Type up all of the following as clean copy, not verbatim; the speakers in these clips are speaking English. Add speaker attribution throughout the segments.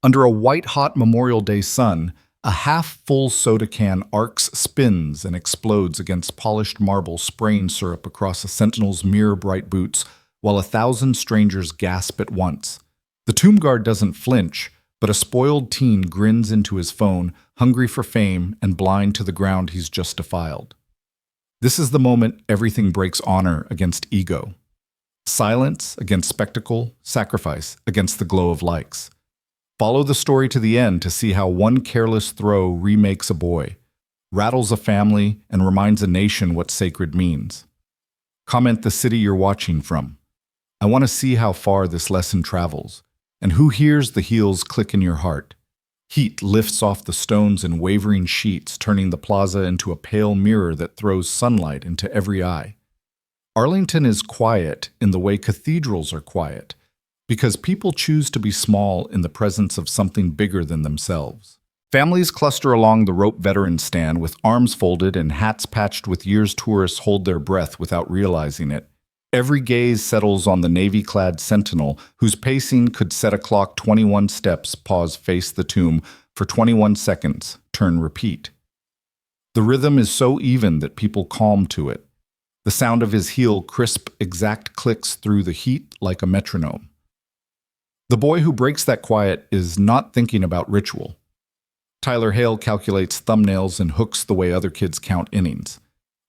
Speaker 1: Under a white-hot Memorial Day sun, a half-full soda can arcs, spins, and explodes against polished marble, spraying syrup across a sentinel's mirror-bright boots, while 1,000 strangers gasp at once. The tomb guard doesn't flinch, but a spoiled teen grins into his phone, hungry for fame and blind to the ground he's just defiled. This is the moment everything breaks honor against ego. Silence against spectacle, sacrifice against the glow of likes. Follow the story to the end to see how one careless throw remakes a boy, rattles a family, and reminds a nation what sacred means. Comment the city you're watching from. I want to see how far this lesson travels, and who hears the heels click in your heart. Heat lifts off the stones in wavering sheets, turning the plaza into a pale mirror that throws sunlight into every eye. Arlington is quiet in the way cathedrals are quiet, because people choose to be small in the presence of something bigger than themselves. Families cluster along the rope veteran stand with arms folded and hats patched with years. Tourists hold their breath without realizing it. Every gaze settles on the navy-clad sentinel, whose pacing could set a clock 21 steps, pause, face the tomb, for 21 seconds, turn, repeat. The rhythm is so even that people calm to it. The sound of his heel crisp, exact clicks through the heat like a metronome. The boy who breaks that quiet is not thinking about ritual. Tyler Hale calculates thumbnails and hooks the way other kids count innings.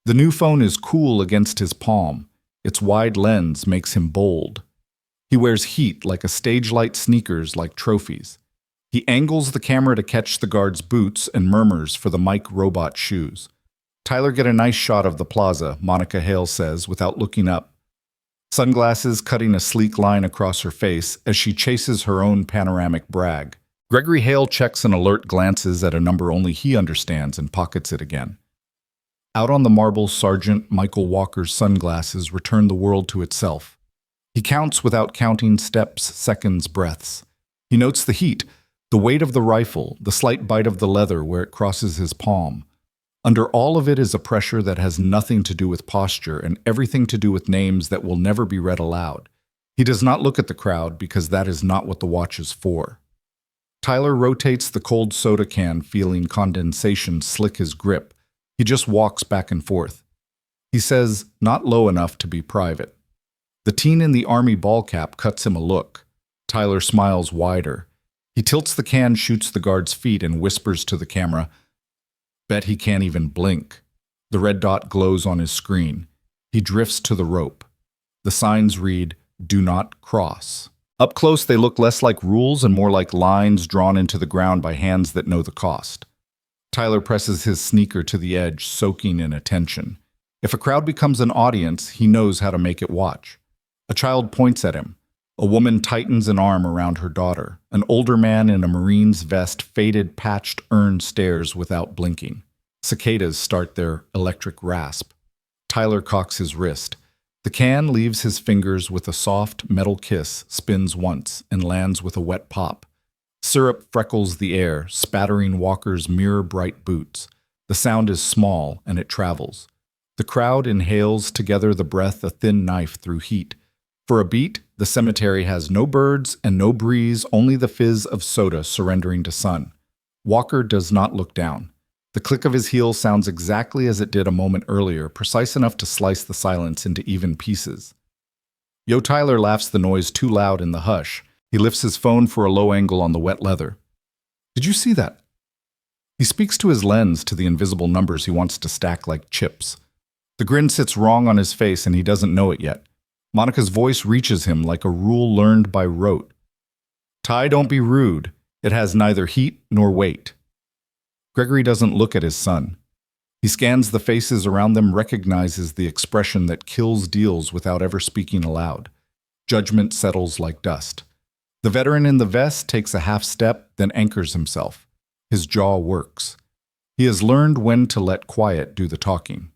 Speaker 1: The new phone is cool against his palm. Its wide lens makes him bold. He wears heat like a stage light, sneakers like trophies. He angles the camera to catch the guard's boots and murmurs for the mic robot shoes. Tyler, get a nice shot of the plaza, Monica Hale says without looking up. Sunglasses cutting a sleek line across her face as she chases her own panoramic brag. Gregory Hale checks an alert, glances at a number only he understands, and pockets it again. Out on the marble, Sergeant Michael Walker's sunglasses return the world to itself. He counts without counting steps, seconds, breaths. He notes the heat, the weight of the rifle, the slight bite of the leather where it crosses his palm. Under all of it is a pressure that has nothing to do with posture and everything to do with names that will never be read aloud. He does not look at the crowd because that is not what the watch is for. Tyler rotates the cold soda can, feeling condensation slick his grip. He just walks back and forth. He says, not low enough to be private. The teen in the army ball cap cuts him a look. Tyler smiles wider. He tilts the can, shoots the guard's feet, and whispers to the camera, bet he can't even blink. The red dot glows on his screen. He drifts to the rope. The signs read, do not cross. Up close, they look less like rules and more like lines drawn into the ground by hands that know the cost. Tyler presses his sneaker to the edge, soaking in attention. If a crowd becomes an audience, he knows how to make it watch. A child points at him. A woman tightens an arm around her daughter. An older man in a Marine's vest, faded, patched urn stares without blinking. Cicadas start their electric rasp. Tyler cocks his wrist. The can leaves his fingers with a soft metal kiss, spins once, and lands with a wet pop. Syrup freckles the air, spattering Walker's mirror-bright boots. The sound is small, and it travels. The crowd inhales together, the breath a thin knife through heat. For a beat, the cemetery has no birds and no breeze, only the fizz of soda surrendering to sun. Walker does not look down. The click of his heel sounds exactly as it did a moment earlier, precise enough to slice the silence into even pieces. Yo, Tyler laughs the noise too loud in the hush. He lifts his phone for a low angle on the wet leather. Did you see that? He speaks to his lens, to the invisible numbers he wants to stack like chips. The grin sits wrong on his face and he doesn't know it yet. Monica's voice reaches him like a rule learned by rote. Ty, don't be rude. It has neither heat nor weight. Gregory doesn't look at his son. He scans the faces around them, recognizes the expression that kills deals without ever speaking aloud. Judgment settles like dust. The veteran in the vest takes a half step, then anchors himself. His jaw works. He has learned when to let quiet do the talking.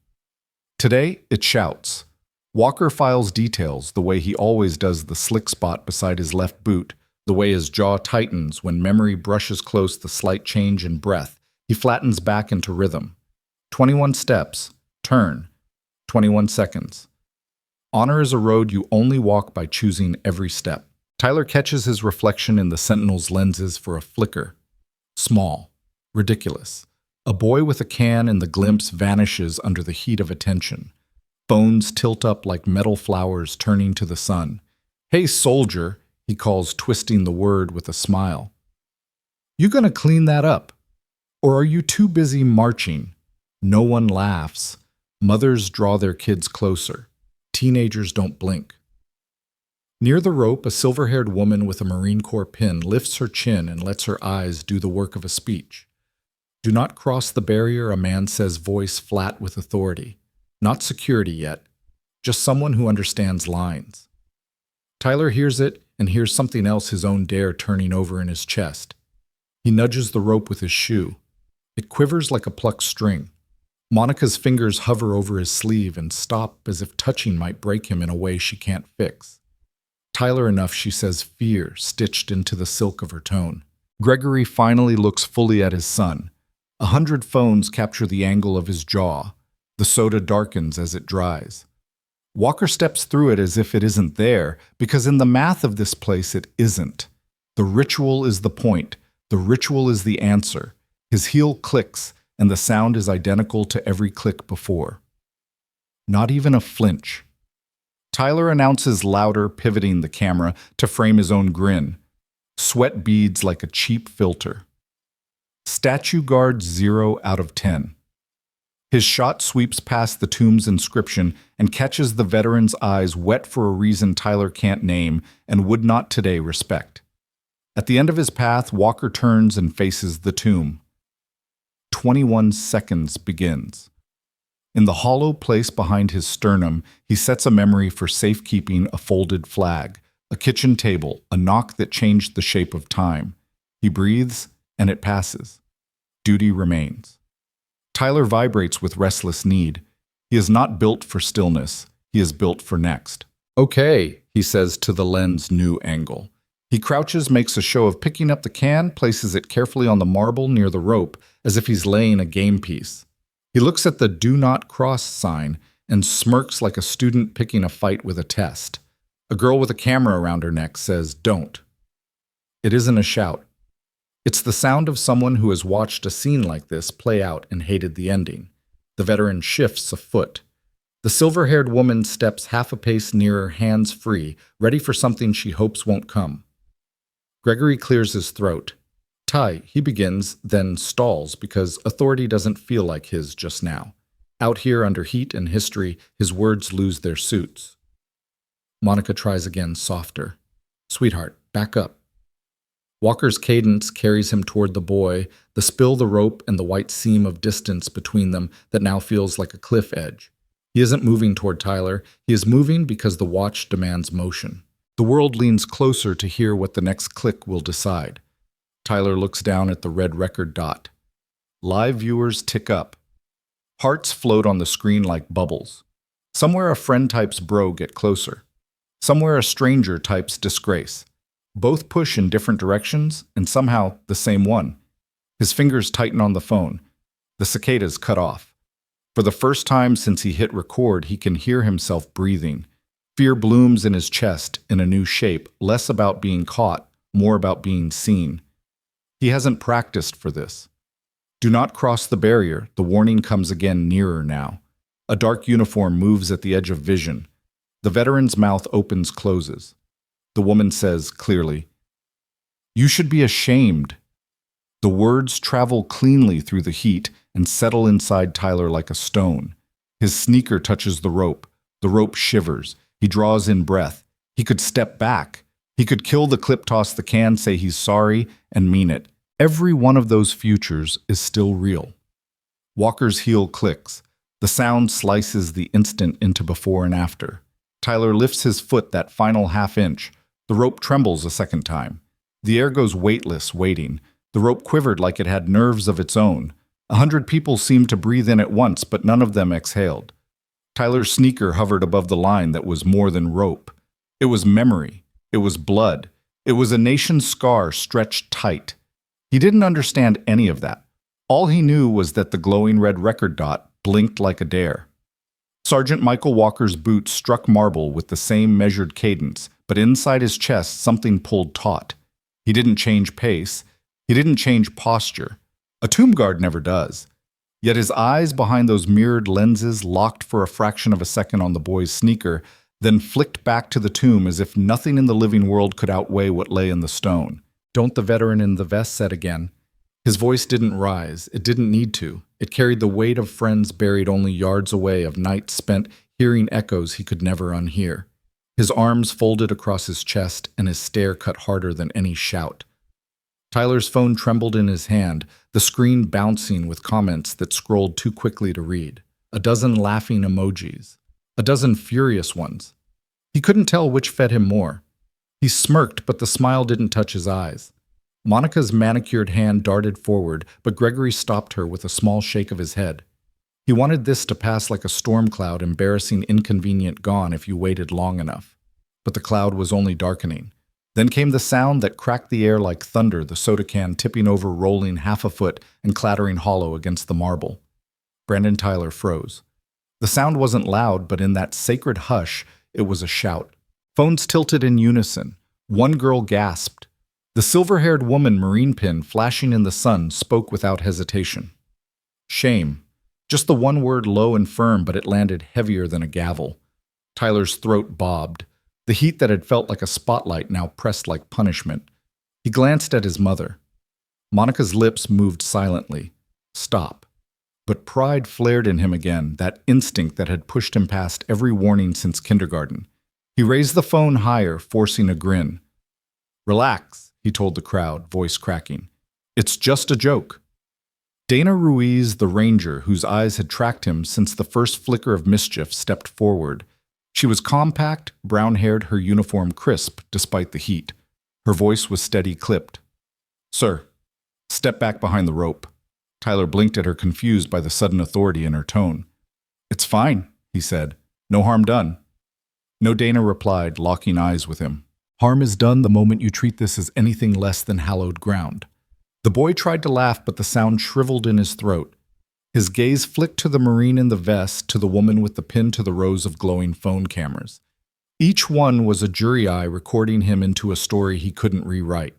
Speaker 1: Today, it shouts. Walker files details the way he always does, the slick spot beside his left boot, the way his jaw tightens when memory brushes close the slight change in breath. He flattens back into rhythm. 21 steps, turn, 21 seconds. Honor is a road you only walk by choosing every step. Tyler catches his reflection in the Sentinel's lenses for a flicker. Small. Ridiculous. A boy with a can in the glimpse vanishes under the heat of attention. Bones tilt up like metal flowers turning to the sun. "Hey, soldier," he calls, twisting the word with a smile. "You gonna clean that up? Or are you too busy marching?" No one laughs. Mothers draw their kids closer. Teenagers don't blink. Near the rope, a silver-haired woman with a Marine Corps pin lifts her chin and lets her eyes do the work of a speech. "Do not cross the barrier," a man says, voice flat with authority. Not security yet, just someone who understands lines. Tyler hears it and hears something else, his own dare turning over in his chest. He nudges the rope with his shoe. It quivers like a plucked string. Monica's fingers hover over his sleeve and stop as if touching might break him in a way she can't fix. Tyler enough, she says, fear stitched into the silk of her tone. Gregory finally looks fully at his son. 100 phones capture the angle of his jaw. The soda darkens as it dries. Walker steps through it as if it isn't there, because in the math of this place it isn't. The ritual is the point. The ritual is the answer. His heel clicks, and the sound is identical to every click before. Not even a flinch. Tyler announces louder, pivoting the camera to frame his own grin. Sweat beads like a cheap filter. Statue guards 0 out of 10. His shot sweeps past the tomb's inscription and catches the veteran's eyes wet for a reason Tyler can't name and would not today respect. At the end of his path, Walker turns and faces the tomb. 21 seconds begins. In the hollow place behind his sternum, he sets a memory for safekeeping: a folded flag, a kitchen table, a knock that changed the shape of time. He breathes, and it passes. Duty remains. Tyler vibrates with restless need. He is not built for stillness. He is built for next. "Okay," he says to the lens' new angle. He crouches, makes a show of picking up the can, places it carefully on the marble near the rope, as if he's laying a game piece. He looks at the "Do Not Cross" sign and smirks like a student picking a fight with a test. A girl with a camera around her neck says, "Don't." It isn't a shout. It's the sound of someone who has watched a scene like this play out and hated the ending. The veteran shifts a foot. The silver-haired woman steps half a pace nearer, hands free, ready for something she hopes won't come. Gregory clears his throat. "Ty," he begins, then stalls because authority doesn't feel like his just now. Out here under heat and history, his words lose their suits. Monica tries again, softer. "Sweetheart, back up." Walker's cadence carries him toward the boy, the spill, the rope, and the white seam of distance between them that now feels like a cliff edge. He isn't moving toward Tyler. He is moving because the watch demands motion. The world leans closer to hear what the next click will decide. Tyler looks down at the red record dot. Live viewers tick up. Hearts float on the screen like bubbles. Somewhere a friend types "bro, get closer." Somewhere a stranger types "disgrace." Both push in different directions, and somehow the same one. His fingers tighten on the phone. The cicadas cut off. For the first time since he hit record, he can hear himself breathing. Fear blooms in his chest in a new shape, less about being caught, more about being seen. He hasn't practiced for this. Do not cross the barrier. The warning comes again, nearer now. A dark uniform moves at the edge of vision. The veteran's mouth opens, closes. The woman says clearly, "You should be ashamed." The words travel cleanly through the heat and settle inside Tyler like a stone. His sneaker touches the rope. The rope shivers. He draws in breath. He could step back. He could kill the clip, toss the can, say he's sorry, and mean it. Every one of those futures is still real. Walker's heel clicks. The sound slices the instant into before and after. Tyler lifts his foot that final half inch. The rope trembles a second time. The air goes weightless, waiting. The rope quivered like it had nerves of its own. 100 people seemed to breathe in at once, but none of them exhaled. Tyler's sneaker hovered above the line that was more than rope. It was memory. It was blood. It was a nation's scar stretched tight. He didn't understand any of that. All he knew was that the glowing red record dot blinked like a dare. Sergeant Michael Walker's boots struck marble with the same measured cadence, but inside his chest something pulled taut. He didn't change pace. He didn't change posture. A tomb guard never does. Yet his eyes behind those mirrored lenses locked for a fraction of a second on the boy's sneaker, then flicked back to the tomb as if nothing in the living world could outweigh what lay in the stone. "Don't," the veteran in the vest said again. His voice didn't rise. It didn't need to. It carried the weight of friends buried only yards away, of nights spent hearing echoes he could never unhear. His arms folded across his chest, and his stare cut harder than any shout. Tyler's phone trembled in his hand, the screen bouncing with comments that scrolled too quickly to read. A dozen laughing emojis. A dozen furious ones. He couldn't tell which fed him more. He smirked, but the smile didn't touch his eyes. Monica's manicured hand darted forward, but Gregory stopped her with a small shake of his head. He wanted this to pass like a storm cloud, embarrassing, inconvenient, gone if you waited long enough. But the cloud was only darkening. Then came the sound that cracked the air like thunder, the soda can tipping over, rolling half a foot and clattering hollow against the marble. Brandon Tyler froze. The sound wasn't loud, but in that sacred hush, it was a shout. Phones tilted in unison. One girl gasped. The silver-haired woman, marine pin flashing in the sun, spoke without hesitation. Shame. Just the one word, low and firm, but it landed heavier than a gavel. Tyler's throat bobbed. The heat that had felt like a spotlight now pressed like punishment. He glanced at his mother. Monica's lips moved silently. Stop. But pride flared in him again, that instinct that had pushed him past every warning since kindergarten. He raised the phone higher, forcing a grin. "Relax," he told the crowd, voice cracking. "It's just a joke." Dana Ruiz, the ranger, whose eyes had tracked him since the first flicker of mischief, stepped forward. She was compact, brown-haired, her uniform crisp despite the heat. Her voice was steady, clipped. "Sir, step back behind the rope." Tyler blinked at her, confused by the sudden authority in her tone. "It's fine," he said. "No harm done." No, Dana replied, locking eyes with him. "Harm is done the moment you treat this as anything less than hallowed ground." The boy tried to laugh, but the sound shriveled in his throat. His gaze flicked to the Marine in the vest, to the woman with the pin, to the rows of glowing phone cameras. Each one was a jury eye recording him into a story he couldn't rewrite.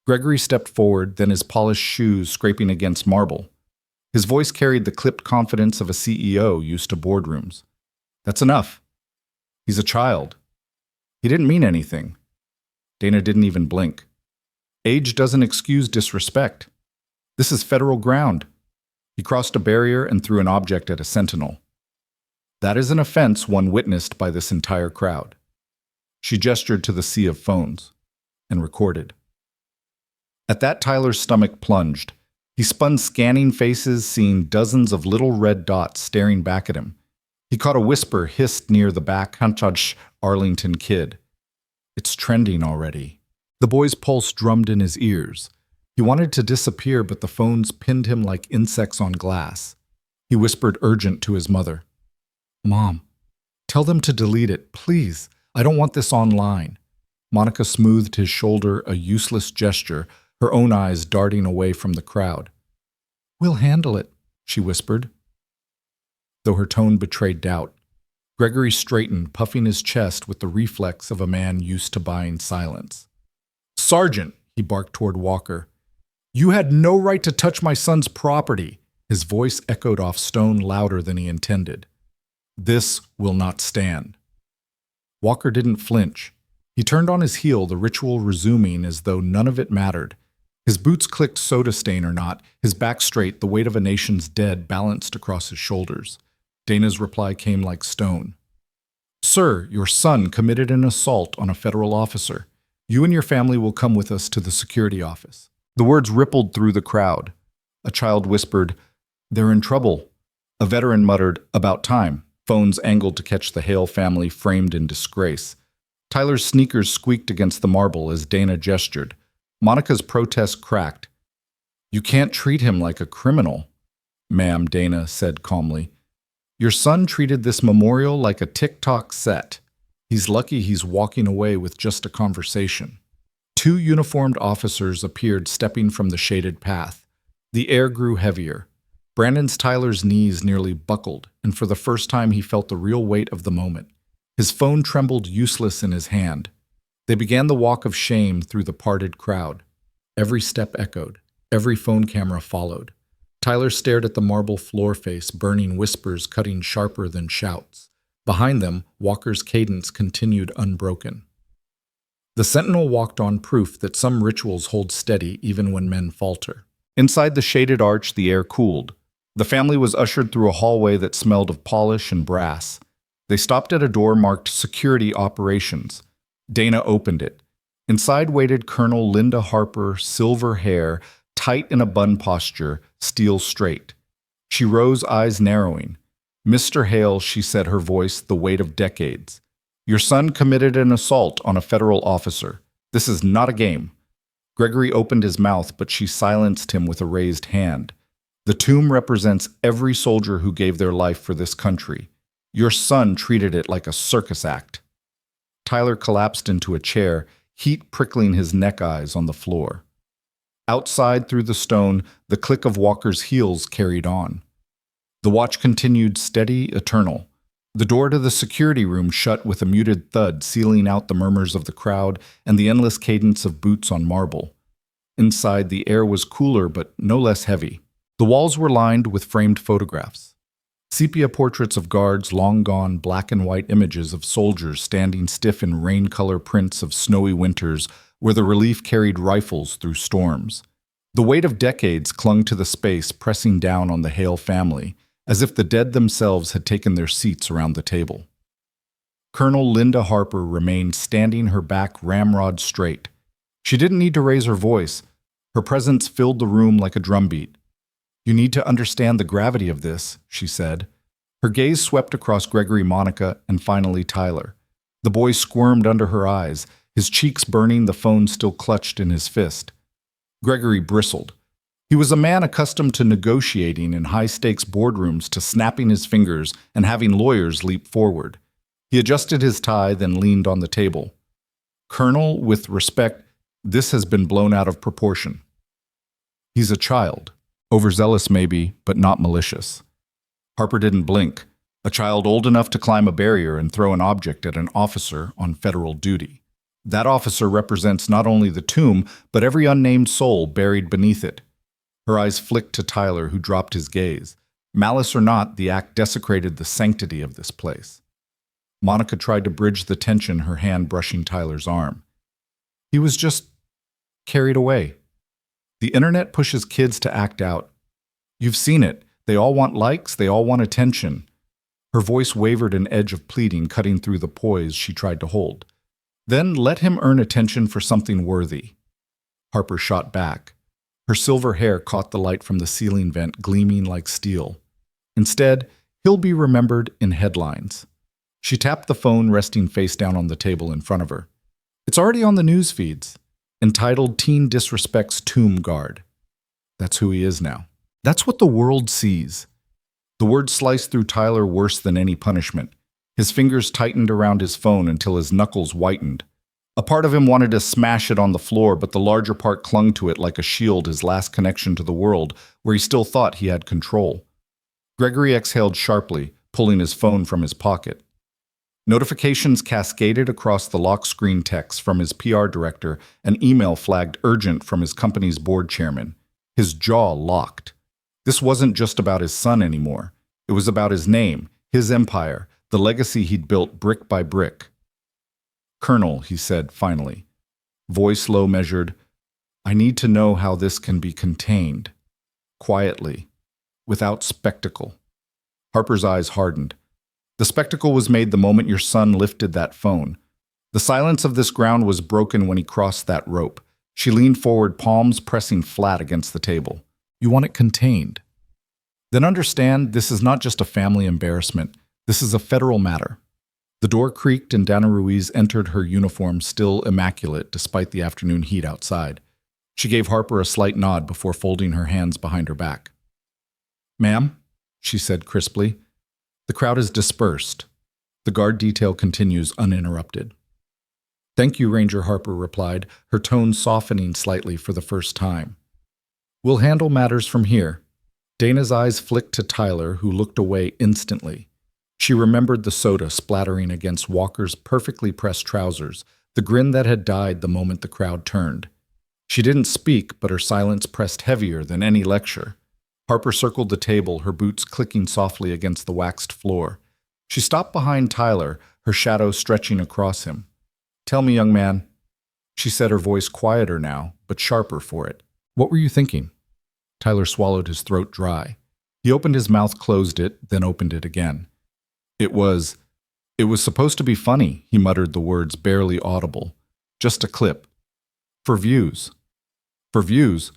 Speaker 1: Gregory stepped forward, then his polished shoes scraping against marble. His voice carried the clipped confidence of a CEO used to boardrooms. "That's enough. He's a child. He didn't mean anything." Dana didn't even blink. "Age doesn't excuse disrespect. This is federal ground." He crossed a barrier and threw an object at a sentinel. "That is an offense one witnessed by this entire crowd." She gestured to the sea of phones and recorded. At that, Tyler's stomach plunged. He spun, scanning faces, seeing dozens of little red dots staring back at him. He caught a whisper hissed near the back, "Hunchach, Arlington kid." "It's trending already." The boy's pulse drummed in his ears. He wanted to disappear, but the phones pinned him like insects on glass. He whispered urgent to his mother. "Mom, tell them to delete it, please. I don't want this online." Monica smoothed his shoulder, a useless gesture, her own eyes darting away from the crowd. "We'll handle it," she whispered, though her tone betrayed doubt. Gregory straightened, puffing his chest with the reflex of a man used to buying silence. "Sergeant," he barked toward Walker, "you had no right to touch my son's property." His voice echoed off stone louder than he intended. "This will not stand." Walker didn't flinch. He turned on his heel, the ritual resuming as though none of it mattered. His boots clicked, soda stain or not, his back straight, the weight of a nation's dead balanced across his shoulders. Dana's reply came like stone. "Sir, your son committed an assault on a federal officer. You and your family will come with us to the security office." The words rippled through the crowd. A child whispered, "They're in trouble." A veteran muttered, "About time." Phones angled to catch the Hale family framed in disgrace. Tyler's sneakers squeaked against the marble as Dana gestured. Monica's protest cracked. "You can't treat him like a criminal." "Ma'am," Dana said calmly. "Your son treated this memorial like a TikTok set. He's lucky he's walking away with just a conversation." Two uniformed officers appeared, stepping from the shaded path. The air grew heavier. Tyler's knees nearly buckled, and for the first time he felt the real weight of the moment. His phone trembled useless in his hand. They began the walk of shame through the parted crowd. Every step echoed. Every phone camera followed. Tyler stared at the marble floor face, burning whispers cutting sharper than shouts. Behind them, Walker's cadence continued unbroken. The sentinel walked on, proof that some rituals hold steady even when men falter. Inside the shaded arch, the air cooled. The family was ushered through a hallway that smelled of polish and brass. They stopped at a door marked Security Operations. Dana opened it. Inside waited Colonel Linda Harper, silver hair, tight in a bun posture, steel straight. She rose, eyes narrowing. "Mr. Hale," she said, her voice the weight of decades. "Your son committed an assault on a federal officer. This is not a game." Gregory opened his mouth, but she silenced him with a raised hand. "The tomb represents every soldier who gave their life for this country. Your son treated it like a circus act." Tyler collapsed into a chair, heat prickling his neck eyes on the floor. Outside through the stone, the click of Walker's heels carried on. The watch continued steady, eternal. The door to the security room shut with a muted thud, sealing out the murmurs of the crowd and the endless cadence of boots on marble. Inside, the air was cooler but no less heavy. The walls were lined with framed photographs. Sepia portraits of guards, long gone, black and white images of soldiers standing stiff in rain-color prints of snowy winters where the relief carried rifles through storms. The weight of decades clung to the space, pressing down on the Hale family, as if the dead themselves had taken their seats around the table. Colonel Linda Harper remained standing, her back ramrod straight. She didn't need to raise her voice. Her presence filled the room like a drumbeat. "You need to understand the gravity of this," she said. Her gaze swept across Gregory, Monica, and finally Tyler. The boy squirmed under her eyes, his cheeks burning, the phone still clutched in his fist. Gregory bristled. He was a man accustomed to negotiating in high-stakes boardrooms, to snapping his fingers and having lawyers leap forward. He adjusted his tie, then leaned on the table. "Colonel, with respect, this has been blown out of proportion. He's a child. Overzealous maybe, but not malicious." Harper didn't blink. A child old enough to climb a barrier and throw an object at an officer on federal duty. That officer represents not only the tomb, but every unnamed soul buried beneath it. Her eyes flicked to Tyler, who dropped his gaze. Malice or not, the act desecrated the sanctity of this place. Monica tried to bridge the tension, her hand brushing Tyler's arm. "He was just carried away. The internet pushes kids to act out. You've seen it. They all want likes, they all want attention." Her voice wavered, an edge of pleading cutting through the poise she tried to hold. "Then let him earn attention for something worthy." Harper shot back. Her silver hair caught the light from the ceiling vent, gleaming like steel. "Instead, he'll be remembered in headlines." She tapped the phone, resting face down on the table in front of her. "It's already on the news feeds. Entitled Teen Disrespects Tomb Guard." That's who he is now. That's what the world sees. The word sliced through Tyler worse than any punishment. His fingers tightened around his phone until his knuckles whitened. A part of him wanted to smash it on the floor, but the larger part clung to it like a shield, his last connection to the world, where he still thought he had control. Gregory exhaled sharply, pulling his phone from his pocket. Notifications cascaded across the lock screen, text from his PR director, an email flagged urgent from his company's board chairman. His jaw locked. This wasn't just about his son anymore. It was about his name, his empire, the legacy he'd built brick by brick. "Colonel," he said finally, voice low measured, "I need to know how this can be contained. Quietly. Without spectacle." Harper's eyes hardened. "The spectacle was made the moment your son lifted that phone. The silence of this ground was broken when he crossed that rope." She leaned forward, palms pressing flat against the table. "You want it contained? Then understand, this is not just a family embarrassment. This is a federal matter." The door creaked and Dana Ruiz entered, her uniform still immaculate despite the afternoon heat outside. She gave Harper a slight nod before folding her hands behind her back. "Ma'am," she said crisply. "The crowd is dispersed. The guard detail continues uninterrupted." "Thank you," Ranger Harper replied, her tone softening slightly for the first time. "We'll handle matters from here." Dana's eyes flicked to Tyler, who looked away instantly. She remembered the soda splattering against Walker's perfectly pressed trousers, the grin that had died the moment the crowd turned. She didn't speak, but her silence pressed heavier than any lecture. Harper circled the table, her boots clicking softly against the waxed floor. She stopped behind Tyler, her shadow stretching across him. "Tell me, young man," she said, her voice quieter now, but sharper for it. "What were you thinking?" Tyler swallowed his throat dry. He opened his mouth, closed it, then opened it again. It was supposed to be funny," he muttered the words barely audible. "Just a clip. For views." "For views?"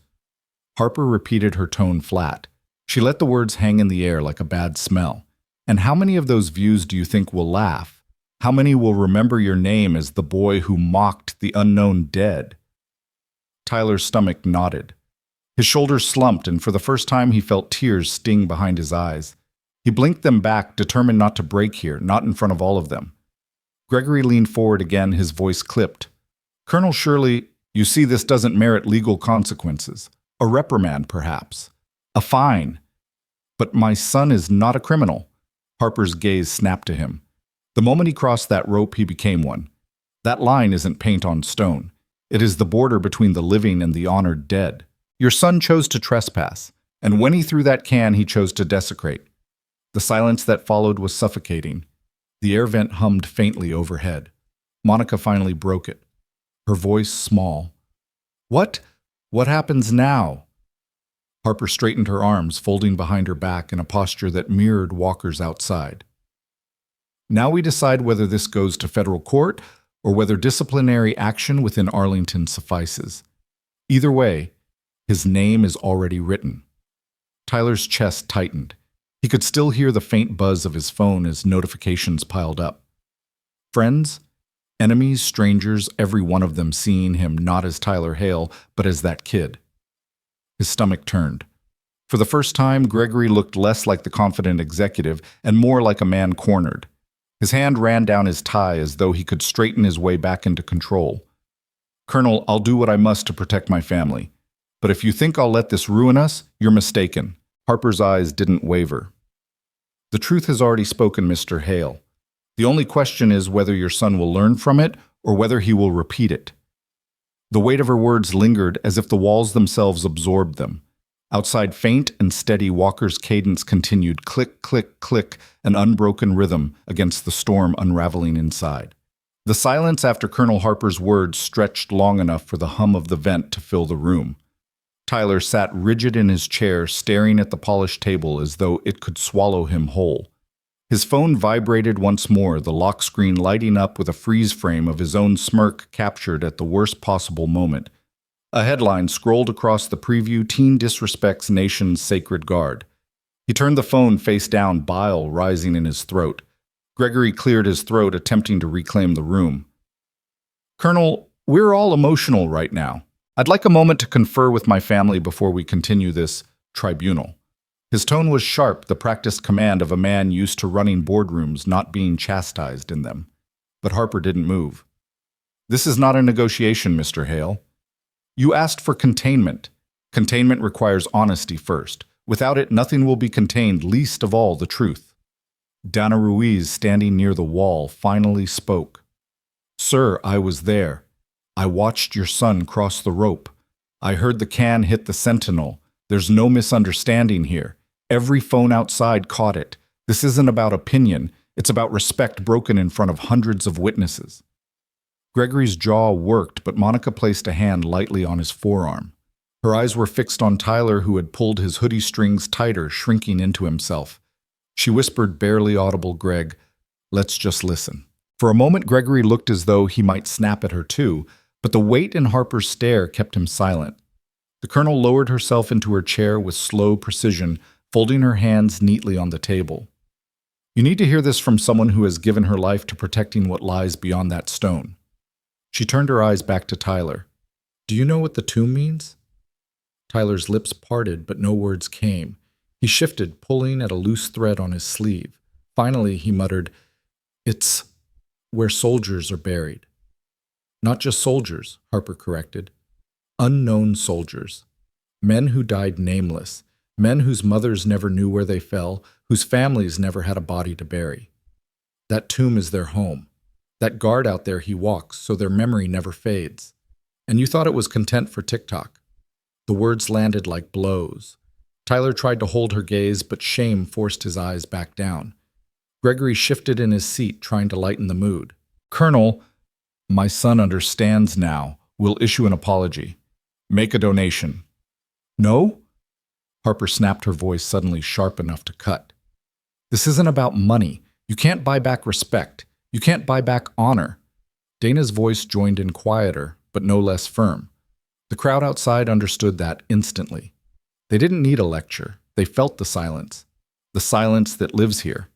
Speaker 1: Harper repeated, her tone flat. She let the words hang in the air like a bad smell. "And how many of those views do you think will laugh? How many will remember your name as the boy who mocked the unknown dead?" Tyler's stomach knotted. His shoulders slumped, and for the first time he felt tears sting behind his eyes. He blinked them back, determined not to break here, not in front of all of them. Gregory leaned forward again, his voice clipped. "Colonel Shirley, you see this doesn't merit legal consequences. A reprimand, perhaps. A fine. But my son is not a criminal." Harper's gaze snapped to him. The moment he crossed that rope, he became one. That line isn't paint on stone. It is the border between the living and the honored dead. Your son chose to trespass, and when he threw that can, he chose to desecrate. The silence that followed was suffocating. The air vent hummed faintly overhead. Monica finally broke it, her voice small. What happens now?" Harper straightened her arms, folding behind her back in a posture that mirrored Walker's outside. "Now we decide whether this goes to federal court or whether disciplinary action within Arlington suffices. Either way, his name is already written." Tyler's chest tightened. He could still hear the faint buzz of his phone as notifications piled up. Friends, enemies, strangers, every one of them seeing him not as Tyler Hale, but as that kid. His stomach turned. For the first time, Gregory looked less like the confident executive and more like a man cornered. His hand ran down his tie as though he could straighten his way back into control. "Colonel, I'll do what I must to protect my family. But if you think I'll let this ruin us, you're mistaken." Harper's eyes didn't waver. "The truth has already spoken, Mr. Hale. The only question is whether your son will learn from it or whether he will repeat it." The weight of her words lingered as if the walls themselves absorbed them. Outside, faint and steady, Walker's cadence continued, click, click, click, an unbroken rhythm against the storm unraveling inside. The silence after Colonel Harper's words stretched long enough for the hum of the vent to fill the room. Tyler sat rigid in his chair, staring at the polished table as though it could swallow him whole. His phone vibrated once more, the lock screen lighting up with a freeze frame of his own smirk captured at the worst possible moment. A headline scrolled across the preview, "Teen Disrespects Nation's Sacred Guard." He turned the phone face down, bile rising in his throat. Gregory cleared his throat, attempting to reclaim the room. "Colonel, we're all emotional right now. I'd like a moment to confer with my family before we continue this tribunal." His tone was sharp, the practiced command of a man used to running boardrooms, not being chastised in them. But Harper didn't move. "This is not a negotiation, Mr. Hale. You asked for containment. Containment requires honesty first. Without it, nothing will be contained, least of all the truth." Dana Ruiz, standing near the wall, finally spoke. "Sir, I was there. I watched your son cross the rope. I heard the can hit the sentinel. There's no misunderstanding here. Every phone outside caught it. This isn't about opinion. It's about respect broken in front of hundreds of witnesses." Gregory's jaw worked, but Monica placed a hand lightly on his forearm. Her eyes were fixed on Tyler, who had pulled his hoodie strings tighter, shrinking into himself. She whispered, barely audible, "Greg, let's just listen." For a moment, Gregory looked as though he might snap at her too, but the weight in Harper's stare kept him silent. The colonel lowered herself into her chair with slow precision, folding her hands neatly on the table. "You need to hear this from someone who has given her life to protecting what lies beyond that stone." She turned her eyes back to Tyler. "Do you know what the tomb means?" Tyler's lips parted, but no words came. He shifted, pulling at a loose thread on his sleeve. Finally, he muttered, "It's where soldiers are buried." "Not just soldiers," Harper corrected. "Unknown soldiers. Men who died nameless. Men whose mothers never knew where they fell, whose families never had a body to bury. That tomb is their home. That guard out there, he walks, so their memory never fades. And you thought it was content for TikTok. The words landed like blows. Tyler tried to hold her gaze, but shame forced his eyes back down. Gregory shifted in his seat, trying to lighten the mood. Colonel, my son understands now. We'll issue an apology. Make a donation. No? Harper snapped, her voice suddenly sharp enough to cut. This isn't about money. You can't buy back respect. You can't buy back honor. Dana's voice joined in quieter, but no less firm. The crowd outside understood that instantly. They didn't need a lecture. They felt the silence that lives here.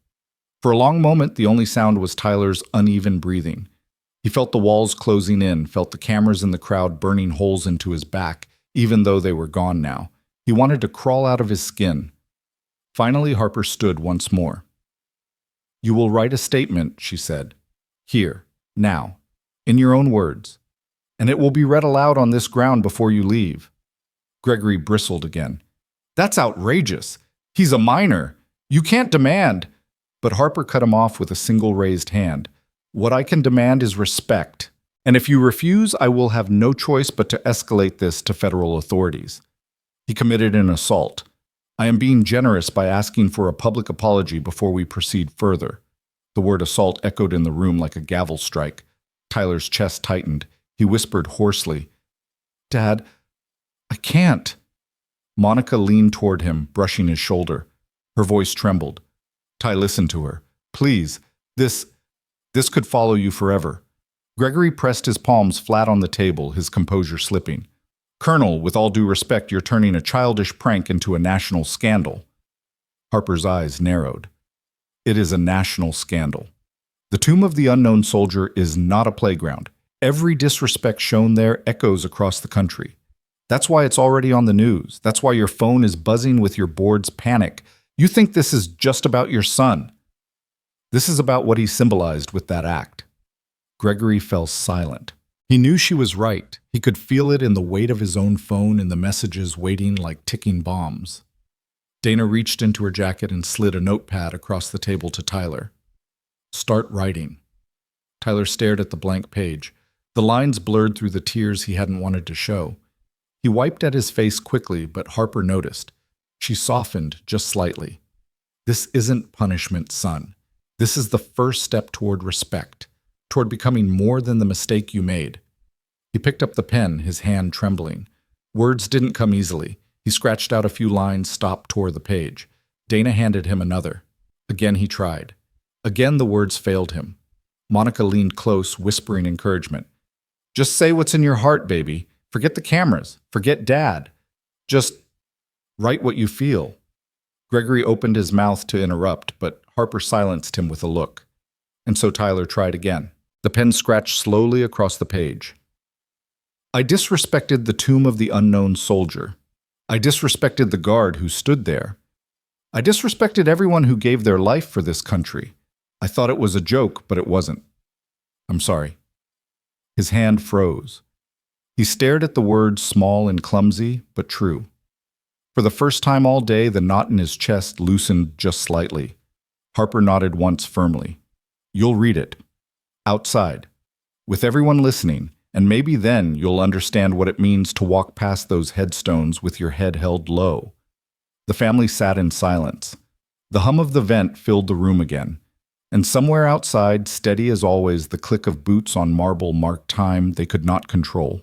Speaker 1: For a long moment, the only sound was Tyler's uneven breathing. He felt the walls closing in, felt the cameras in the crowd burning holes into his back, even though they were gone now. He wanted to crawl out of his skin. Finally, Harper stood once more. You will write a statement, she said. Here, now, in your own words. And it will be read aloud on this ground before you leave. Gregory bristled again. That's outrageous. He's a minor. You can't demand. But Harper cut him off with a single raised hand. What I can demand is respect. And if you refuse, I will have no choice but to escalate this to federal authorities. He committed an assault. I am being generous by asking for a public apology before we proceed further. The word assault echoed in the room like a gavel strike. Tyler's chest tightened. He whispered hoarsely, Dad, I can't. Monica leaned toward him, brushing his shoulder. Her voice trembled. Ty listened to her. Please, this could follow you forever. Gregory pressed his palms flat on the table, his composure slipping. Colonel, with all due respect, you're turning a childish prank into a national scandal. Harper's eyes narrowed. It is a national scandal. The tomb of the unknown soldier is not a playground. Every disrespect shown there echoes across the country. That's why it's already on the news. That's why your phone is buzzing with your board's panic. You think this is just about your son. This is about what he symbolized with that act. Gregory fell silent. He knew she was right. He could feel it in the weight of his own phone, in the messages waiting like ticking bombs. Dana reached into her jacket and slid a notepad across the table to Tyler. Start writing. Tyler stared at the blank page. The lines blurred through the tears he hadn't wanted to show. He wiped at his face quickly, but Harper noticed. She softened just slightly. This isn't punishment, son. This is the first step toward respect, toward becoming more than the mistake you made. He picked up the pen, his hand trembling. Words didn't come easily. He scratched out a few lines, stopped, tore the page. Dana handed him another. Again he tried. Again the words failed him. Monica leaned close, whispering encouragement. Just say what's in your heart, baby. Forget the cameras. Forget Dad. Just write what you feel. Gregory opened his mouth to interrupt, but Harper silenced him with a look. And so Tyler tried again. The pen scratched slowly across the page. I disrespected the tomb of the unknown soldier. I disrespected the guard who stood there. I disrespected everyone who gave their life for this country. I thought it was a joke, but it wasn't. I'm sorry. His hand froze. He stared at the words, small and clumsy, but true. For the first time all day, the knot in his chest loosened just slightly. Harper nodded once firmly. You'll read it. Outside. With everyone listening, and maybe then you'll understand what it means to walk past those headstones with your head held low. The family sat in silence. The hum of the vent filled the room again. And somewhere outside, steady as always, the click of boots on marble marked time they could not control.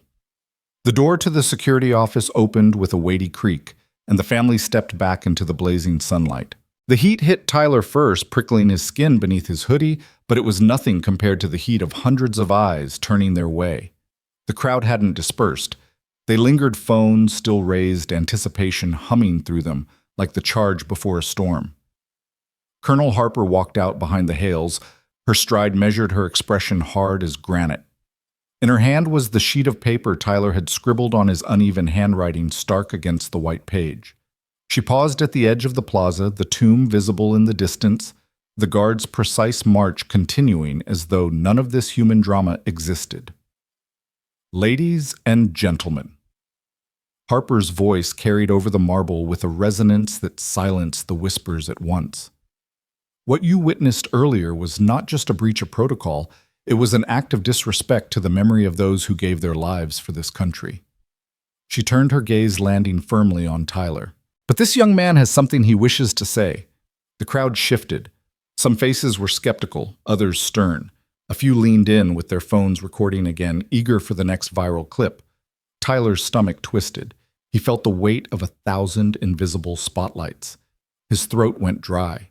Speaker 1: The door to the security office opened with a weighty creak, and the family stepped back into the blazing sunlight. The heat hit Tyler first, prickling his skin beneath his hoodie, but it was nothing compared to the heat of hundreds of eyes turning their way. The crowd hadn't dispersed. They lingered, phones still raised, anticipation humming through them like the charge before a storm. Colonel Harper walked out behind the Hales. Her stride measured, her expression hard as granite. In her hand was the sheet of paper Tyler had scribbled on his uneven handwriting stark against the white page. She paused at the edge of the plaza, the tomb visible in the distance, the guard's precise march continuing as though none of this human drama existed. Ladies and gentlemen. Harper's voice carried over the marble with a resonance that silenced the whispers at once. What you witnessed earlier was not just a breach of protocol, It was an act of disrespect to the memory of those who gave their lives for this country. She turned her gaze, landing firmly on Tyler. But this young man has something he wishes to say. The crowd shifted. Some faces were skeptical, others stern. A few leaned in with their phones recording again, eager for the next viral clip. Tyler's stomach twisted. He felt the weight of 1,000 invisible spotlights. His throat went dry.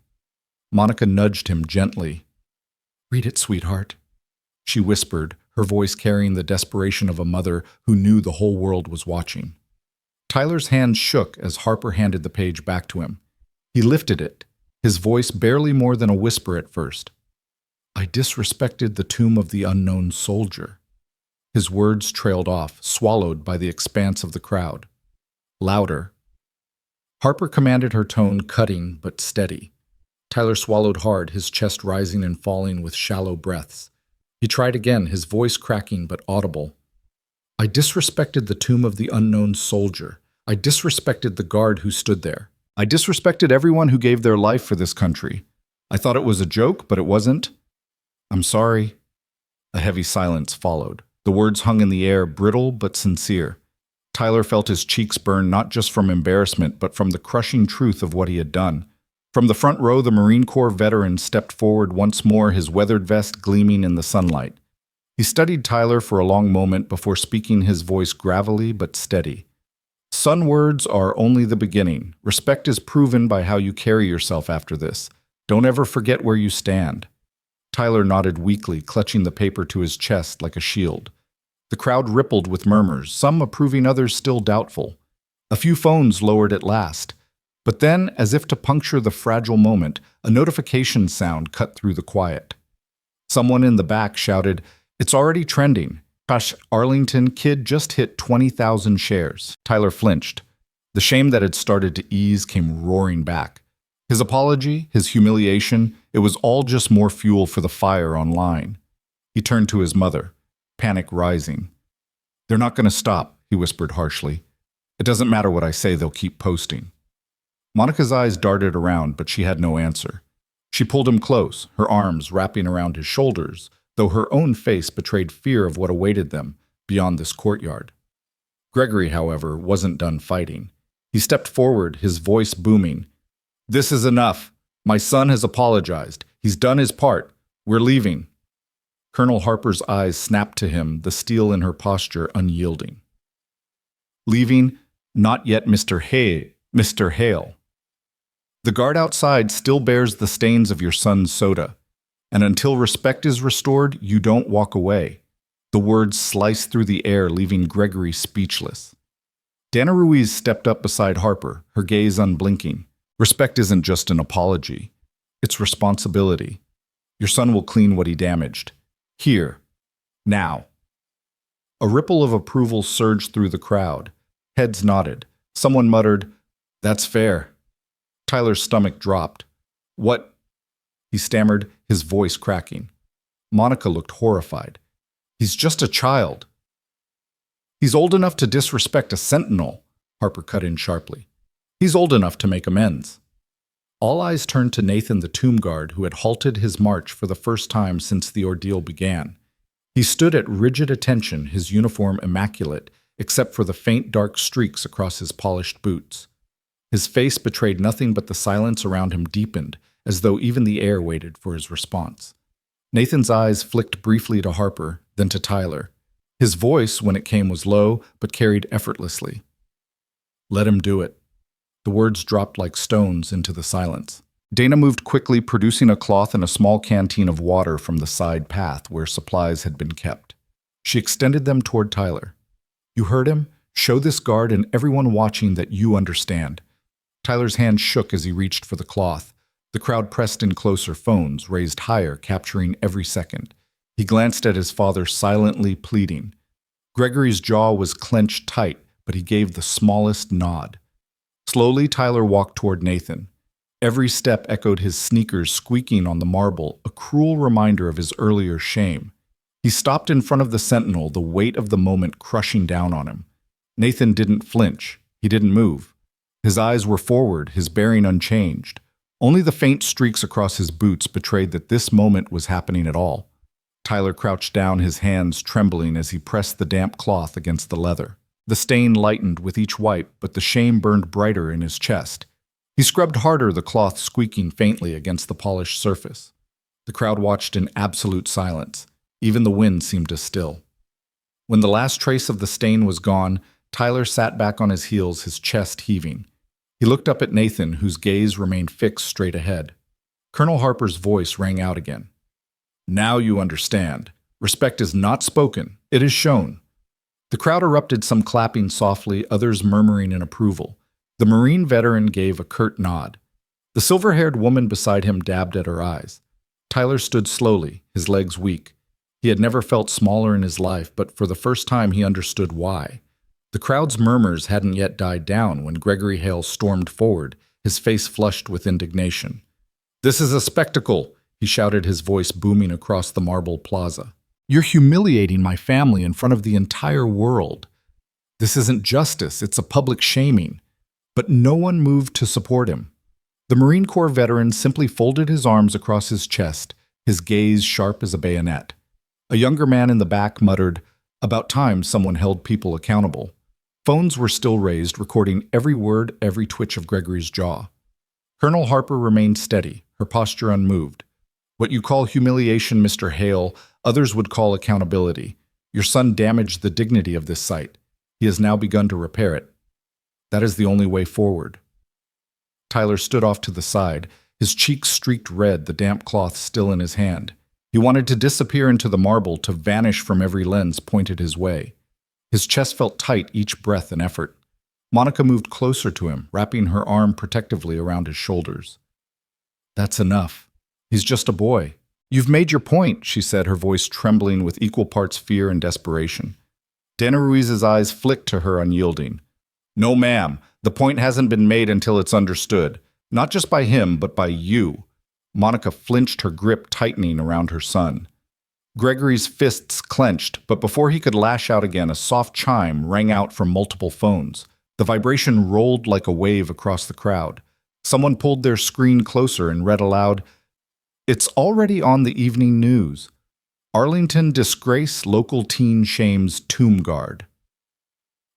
Speaker 1: Monica nudged him gently. "Read it, sweetheart," she whispered, her voice carrying the desperation of a mother who knew the whole world was watching. Tyler's hand shook as Harper handed the page back to him. He lifted it, his voice barely more than a whisper at first. "I disrespected the tomb of the unknown soldier." His words trailed off, swallowed by the expanse of the crowd. Louder. Harper commanded, her tone cutting but steady. Tyler swallowed hard, his chest rising and falling with shallow breaths. He tried again, his voice cracking but audible. "I disrespected the tomb of the unknown soldier. I disrespected the guard who stood there. I disrespected everyone who gave their life for this country. I thought it was a joke, but it wasn't. I'm sorry." A heavy silence followed. The words hung in the air, brittle but sincere. Tyler felt his cheeks burn not just from embarrassment, but from the crushing truth of what he had done. From the front row, the Marine Corps veteran stepped forward once more, his weathered vest gleaming in the sunlight. He studied Tyler for a long moment before speaking, his voice gravelly but steady. "Son, words are only the beginning. Respect is proven by how you carry yourself after this. Don't ever forget where you stand." Tyler nodded weakly, clutching the paper to his chest like a shield. The crowd rippled with murmurs, some approving, others still doubtful. A few phones lowered at last. But then, as if to puncture the fragile moment, a notification sound cut through the quiet. Someone in the back shouted, "It's already trending. Gosh, Arlington kid just hit 20,000 shares." Tyler flinched. The shame that had started to ease came roaring back. His apology, his humiliation, it was all just more fuel for the fire online. He turned to his mother, panic rising. "They're not going to stop," he whispered harshly. "It doesn't matter what I say, they'll keep posting." Monica's eyes darted around, but she had no answer. She pulled him close, her arms wrapping around his shoulders, though her own face betrayed fear of what awaited them beyond this courtyard. Gregory, however, wasn't done fighting. He stepped forward, his voice booming. "This is enough. My son has apologized. He's done his part. We're leaving." Colonel Harper's eyes snapped to him, the steel in her posture unyielding. "Leaving? Not yet, Mr. Hale. The guard outside still bears the stains of your son's soda. And until respect is restored, you don't walk away." The words sliced through the air, leaving Gregory speechless. Dana Ruiz stepped up beside Harper, her gaze unblinking. "Respect isn't just an apology. It's responsibility. Your son will clean what he damaged. Here. Now." A ripple of approval surged through the crowd. Heads nodded. Someone muttered, "That's fair." Tyler's stomach dropped. "What?" he stammered, his voice cracking. Monica looked horrified. "He's just a child." "He's old enough to disrespect a sentinel," Harper cut in sharply. "He's old enough to make amends." All eyes turned to Nathan, the tomb guard, who had halted his march for the first time since the ordeal began. He stood at rigid attention, his uniform immaculate, except for the faint dark streaks across his polished boots. His face betrayed nothing, but the silence around him deepened, as though even the air waited for his response. Nathan's eyes flicked briefly to Harper, then to Tyler. His voice, when it came, was low, but carried effortlessly. "Let him do it." The words dropped like stones into the silence. Dana moved quickly, producing a cloth and a small canteen of water from the side path where supplies had been kept. She extended them toward Tyler. "You heard him? Show this guard and everyone watching that you understand." Tyler's hand shook as he reached for the cloth. The crowd pressed in closer, phones raised higher, capturing every second. He glanced at his father, silently pleading. Gregory's jaw was clenched tight, but he gave the smallest nod. Slowly, Tyler walked toward Nathan. Every step echoed his sneakers squeaking on the marble, a cruel reminder of his earlier shame. He stopped in front of the sentinel, the weight of the moment crushing down on him. Nathan didn't flinch. He didn't move. His eyes were forward, his bearing unchanged. Only the faint streaks across his boots betrayed that this moment was happening at all. Tyler crouched down, his hands trembling as he pressed the damp cloth against the leather. The stain lightened with each wipe, but the shame burned brighter in his chest. He scrubbed harder, the cloth squeaking faintly against the polished surface. The crowd watched in absolute silence. Even the wind seemed to still. When the last trace of the stain was gone, Tyler sat back on his heels, his chest heaving. He looked up at Nathan, whose gaze remained fixed straight ahead. Colonel Harper's voice rang out again. "Now you understand. Respect is not spoken, it is shown." The crowd erupted, some clapping softly, others murmuring in approval. The Marine veteran gave a curt nod. The silver-haired woman beside him dabbed at her eyes. Tyler stood slowly, his legs weak. He had never felt smaller in his life, but for the first time he understood why. The crowd's murmurs hadn't yet died down when Gregory Hale stormed forward, his face flushed with indignation. "This is a spectacle," he shouted, his voice booming across the marble plaza. "You're humiliating my family in front of the entire world. This isn't justice, it's a public shaming." But no one moved to support him. The Marine Corps veteran simply folded his arms across his chest, his gaze sharp as a bayonet. A younger man in the back muttered, "About time someone held people accountable." Phones were still raised, recording every word, every twitch of Gregory's jaw. Colonel Harper remained steady, her posture unmoved. "What you call humiliation, Mr. Hale, others would call accountability. Your son damaged the dignity of this site. He has now begun to repair it. That is the only way forward." Tyler stood off to the side, his cheeks streaked red, the damp cloth still in his hand. He wanted to disappear into the marble, to vanish from every lens pointed his way. His chest felt tight, each breath an effort. Monica moved closer to him, wrapping her arm protectively around his shoulders. "That's enough. He's just a boy." "You've made your point," she said, her voice trembling with equal parts fear and desperation. Dana Ruiz's eyes flicked to her, unyielding. "No, ma'am. The point hasn't been made until it's understood. Not just by him, but by you." Monica flinched, her grip tightening around her son. Gregory's fists clenched, but before he could lash out again, a soft chime rang out from multiple phones. The vibration rolled like a wave across the crowd. Someone pulled their screen closer and read aloud, "It's already on the evening news. Arlington disgrace, local teen shames tomb guard."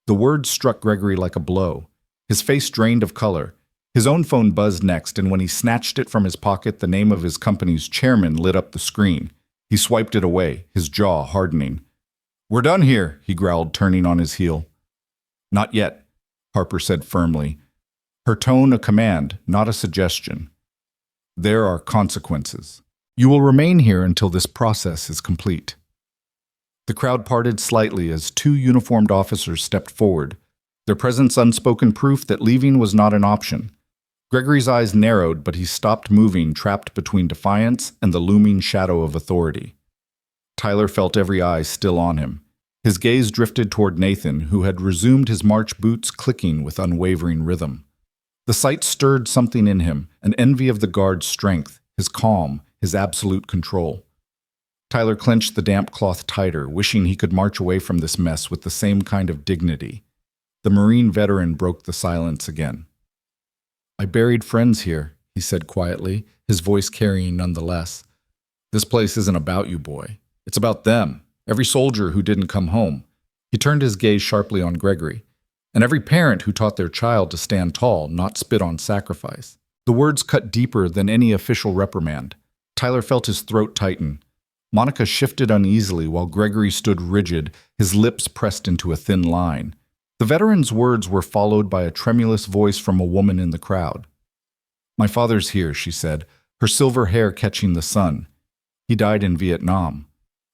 Speaker 1: The words struck Gregory like a blow. His face drained of color. His own phone buzzed next, and when he snatched it from his pocket, the name of his company's chairman lit up the screen. He swiped it away, his jaw hardening. "We're done here," he growled, turning on his heel. "Not yet," Harper said firmly, her tone a command, not a suggestion. "There are consequences. You will remain here until this process is complete." The crowd parted slightly as two uniformed officers stepped forward, their presence unspoken proof that leaving was not an option. Gregory's eyes narrowed, but he stopped moving, trapped between defiance and the looming shadow of authority. Tyler felt every eye still on him. His gaze drifted toward Nathan, who had resumed his march boots clicking with unwavering rhythm. The sight stirred something in him, an envy of the guard's strength, his calm, his absolute control. Tyler clenched the damp cloth tighter, wishing he could march away from this mess with the same kind of dignity. The Marine veteran broke the silence again. "I buried friends here," he said quietly, his voice carrying nonetheless. "This place isn't about you, boy. It's about them, every soldier who didn't come home." He turned his gaze sharply on Gregory. "And every parent who taught their child to stand tall, not spit on sacrifice." The words cut deeper than any official reprimand. Tyler felt his throat tighten. Monica shifted uneasily while Gregory stood rigid, his lips pressed into a thin line. The veteran's words were followed by a tremulous voice from a woman in the crowd. "My father's here," she said, her silver hair catching the sun. "He died in Vietnam.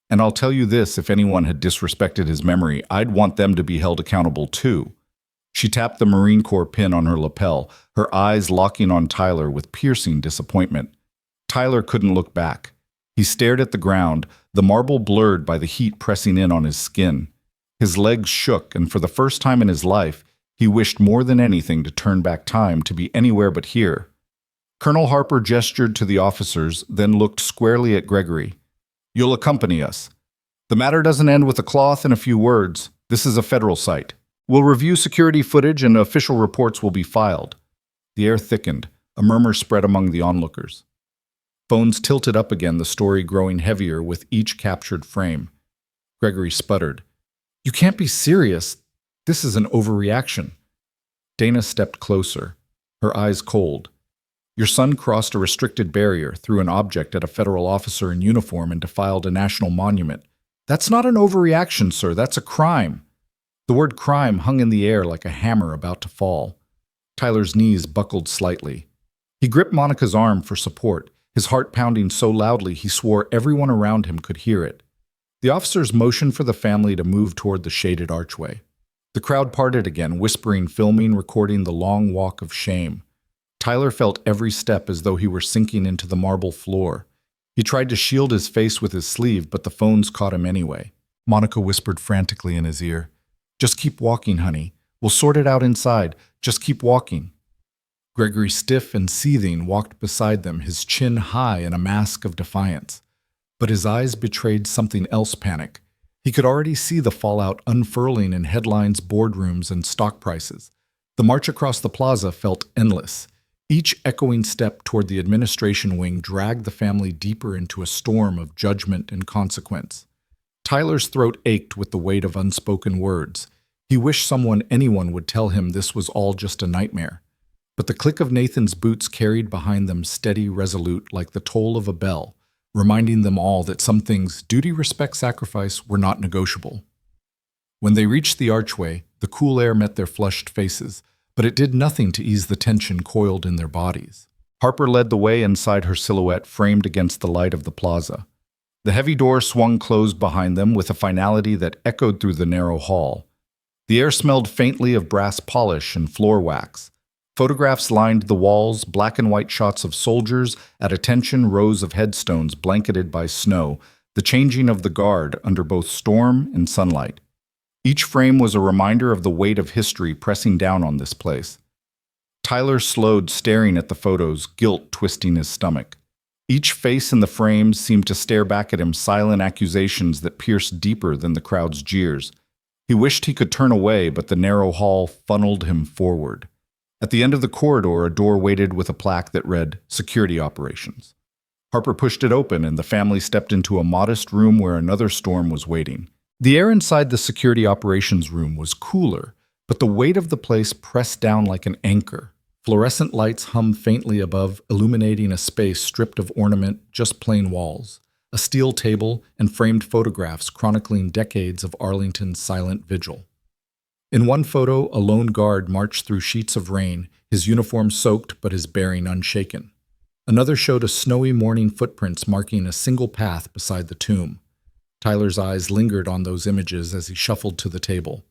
Speaker 1: And I'll tell you this, if anyone had disrespected his memory, I'd want them to be held accountable too." She tapped the Marine Corps pin on her lapel, her eyes locking on Tyler with piercing disappointment. Tyler couldn't look back. He stared at the ground, the marble blurred by the heat pressing in on his skin. His legs shook, and for the first time in his life, he wished more than anything to turn back time to be anywhere but here. Colonel Harper gestured to the officers, then looked squarely at Gregory. "You'll accompany us. The matter doesn't end with a cloth and a few words. This is a federal site. We'll review security footage and official reports will be filed." The air thickened. A murmur spread among the onlookers. Phones tilted up again, the story growing heavier with each captured frame. Gregory sputtered. You can't be serious. This is an overreaction. Dana stepped closer, her eyes cold. Your son crossed a restricted barrier, threw an object at a federal officer in uniform, and defiled a national monument. That's not an overreaction, sir. That's a crime. The word crime hung in the air like a hammer about to fall. Tyler's knees buckled slightly. He gripped Monica's arm for support, his heart pounding so loudly he swore everyone around him could hear it. The officers motioned for the family to move toward the shaded archway. The crowd parted again, whispering, filming, recording the long walk of shame. Tyler felt every step as though he were sinking into the marble floor. He tried to shield his face with his sleeve, but the phones caught him anyway. Monica whispered frantically in his ear, "Just keep walking, honey. We'll sort it out inside. Just keep walking." Gregory, stiff and seething, walked beside them, his chin high in a mask of defiance. But his eyes betrayed something else: panic. He could already see the fallout unfurling in headlines, boardrooms, and stock prices. The march across the plaza felt endless. Each echoing step toward the administration wing dragged the family deeper into a storm of judgment and consequence. Tyler's throat ached with the weight of unspoken words. He wished anyone would tell him this was all just a nightmare. But the click of Nathan's boots carried behind them, steady, resolute, like the toll of a bell, reminding them all that some things, duty, respect, sacrifice, were not negotiable. When they reached the archway, the cool air met their flushed faces, but it did nothing to ease the tension coiled in their bodies. Harper led the way inside, her silhouette framed against the light of the plaza. The heavy door swung closed behind them with a finality that echoed through the narrow hall. The air smelled faintly of brass polish and floor wax. Photographs lined the walls, black and white shots of soldiers, at attention rows of headstones blanketed by snow, the changing of the guard under both storm and sunlight. Each frame was a reminder of the weight of history pressing down on this place. Tyler slowed, staring at the photos, guilt twisting his stomach. Each face in the frames seemed to stare back at him, silent accusations that pierced deeper than the crowd's jeers. He wished he could turn away, but the narrow hall funneled him forward. At the end of the corridor, a door waited with a plaque that read, "Security Operations." Harper pushed it open, and the family stepped into a modest room where another storm was waiting. The air inside the security operations room was cooler, but the weight of the place pressed down like an anchor. Fluorescent lights hummed faintly above, illuminating a space stripped of ornament, just plain walls, a steel table, and framed photographs chronicling decades of Arlington's silent vigil. In one photo, a lone guard marched through sheets of rain, his uniform soaked but his bearing unshaken. Another showed a snowy morning footprints marking a single path beside the tomb. Tyler's eyes lingered on those images as he shuffled to the table.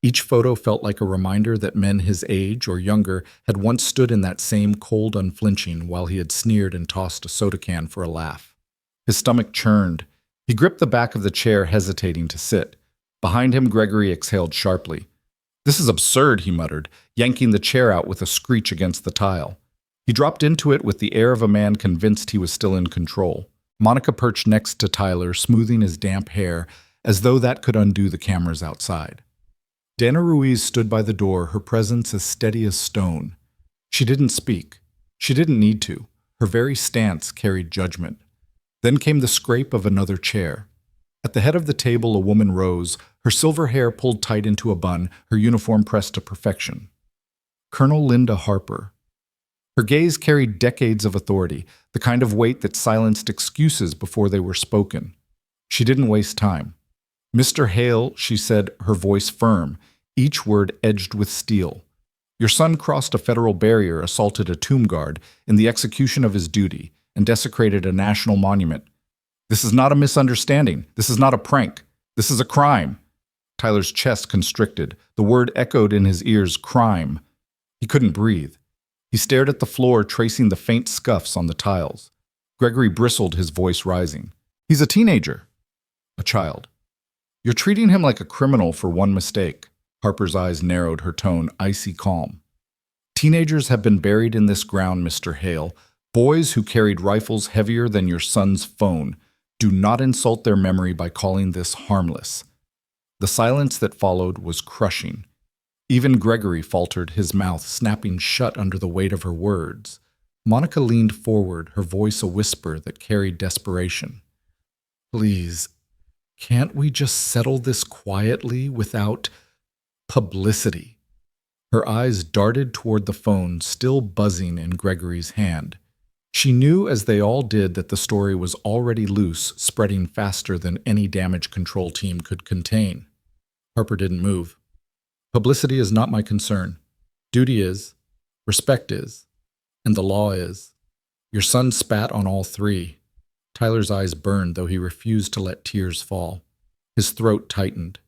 Speaker 1: Each photo felt like a reminder that men his age or younger had once stood in that same cold unflinching while he had sneered and tossed a soda can for a laugh. His stomach churned. He gripped the back of the chair, hesitating to sit. Behind him, Gregory exhaled sharply. "This is absurd," he muttered, yanking the chair out with a screech against the tile. He dropped into it with the air of a man convinced he was still in control. Monica perched next to Tyler, smoothing his damp hair, as though that could undo the cameras outside. Dana Ruiz stood by the door, her presence as steady as stone. She didn't speak. She didn't need to. Her very stance carried judgment. Then came the scrape of another chair. At the head of the table, a woman rose, her silver hair pulled tight into a bun, her uniform pressed to perfection. Colonel Linda Harper. Her gaze carried decades of authority, the kind of weight that silenced excuses before they were spoken. She didn't waste time. "Mr. Hale," she said, her voice firm, each word edged with steel. "Your son crossed a federal barrier, assaulted a tomb guard in the execution of his duty, and desecrated a national monument. This is not a misunderstanding. This is not a prank. This is a crime." Tyler's chest constricted. The word echoed in his ears, crime. He couldn't breathe. He stared at the floor, tracing the faint scuffs on the tiles. Gregory bristled, his voice rising. "He's a teenager." "A child." "You're treating him like a criminal for one mistake." Harper's eyes narrowed, her tone icy calm. "Teenagers have been buried in this ground, Mr. Hale. Boys who carried rifles heavier than your son's phone. Do not insult their memory by calling this harmless." The silence that followed was crushing. Even Gregory faltered, his mouth snapping shut under the weight of her words. Monica leaned forward, her voice a whisper that carried desperation. Please, can't we just settle this quietly without publicity? Her eyes darted toward the phone, still buzzing in Gregory's hand. She knew, as they all did, that the story was already loose, spreading faster than any damage control team could contain. Harper didn't move. Publicity is not my concern. Duty is, respect is, and the law is. Your son spat on all three. Tyler's eyes burned, though he refused to let tears fall. His throat tightened.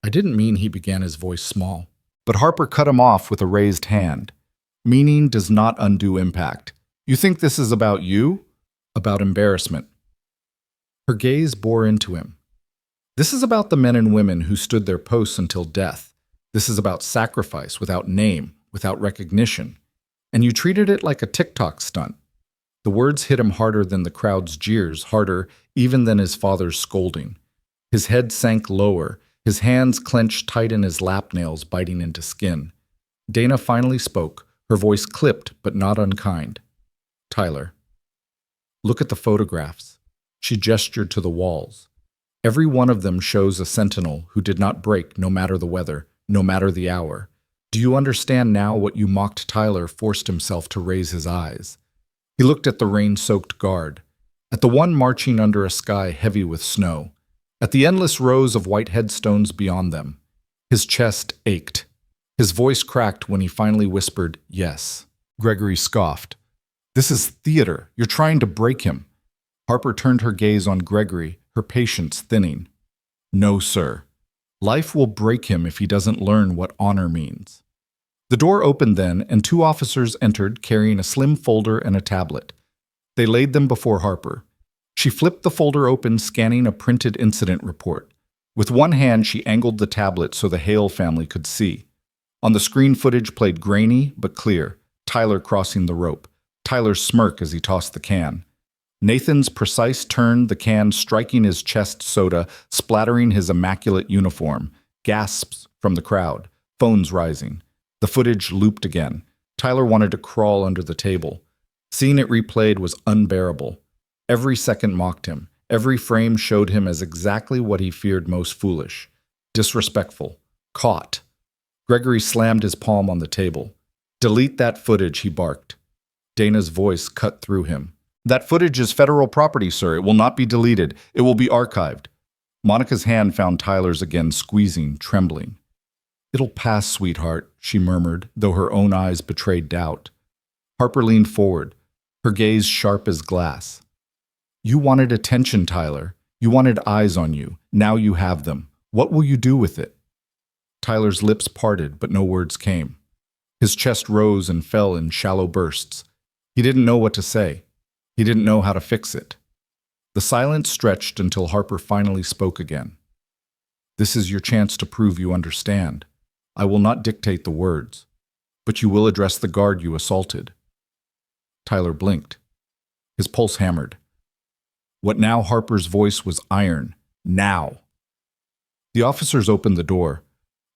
Speaker 1: I didn't mean, he began, his voice small. But Harper cut him off with a raised hand. Meaning does not undo impact. You think this is about you? About embarrassment. Her gaze bore into him. This is about the men and women who stood their posts until death. This is about sacrifice without name, without recognition. And you treated it like a TikTok stunt. The words hit him harder than the crowd's jeers, harder even than his father's scolding. His head sank lower, his hands clenched tight in his lap nails, biting into skin. Dana finally spoke, her voice clipped but not unkind. Tyler, look at the photographs. She gestured to the walls. Every one of them shows a sentinel who did not break no matter the weather, no matter the hour. Do you understand now what you mocked? Tyler forced himself to raise his eyes. He looked at the rain-soaked guard, at the one marching under a sky heavy with snow, at the endless rows of white headstones beyond them. His chest ached. His voice cracked when he finally whispered, yes. Gregory scoffed. This is theater. You're trying to break him. Harper turned her gaze on Gregory, her patience thinning. No, sir. Life will break him if he doesn't learn what honor means. The door opened then, and two officers entered carrying a slim folder and a tablet. They laid them before Harper. She flipped the folder open, scanning a printed incident report. With one hand, she angled the tablet so the Hale family could see. On the screen, footage played grainy but clear. Tyler crossing the rope. Tyler's smirk as he tossed the can. Nathan's precise turn, the can striking his chest soda, splattering his immaculate uniform. Gasps from the crowd. Phones rising. The footage looped again. Tyler wanted to crawl under the table. Seeing it replayed was unbearable. Every second mocked him. Every frame showed him as exactly what he feared most: foolish, disrespectful, caught. Gregory slammed his palm on the table. Delete that footage, he barked. Dana's voice cut through him. That footage is federal property, sir. It will not be deleted. It will be archived. Monica's hand found Tyler's again, squeezing, trembling. It'll pass, sweetheart, she murmured, though her own eyes betrayed doubt. Harper leaned forward, her gaze sharp as glass. You wanted attention, Tyler. You wanted eyes on you. Now you have them. What will you do with it? Tyler's lips parted, but no words came. His chest rose and fell in shallow bursts. He didn't know what to say. He didn't know how to fix it. The silence stretched until Harper finally spoke again. This is your chance to prove you understand. I will not dictate the words, but you will address the guard you assaulted. Tyler blinked. His pulse hammered. What now? Harper's voice was iron. Now. The officers opened the door.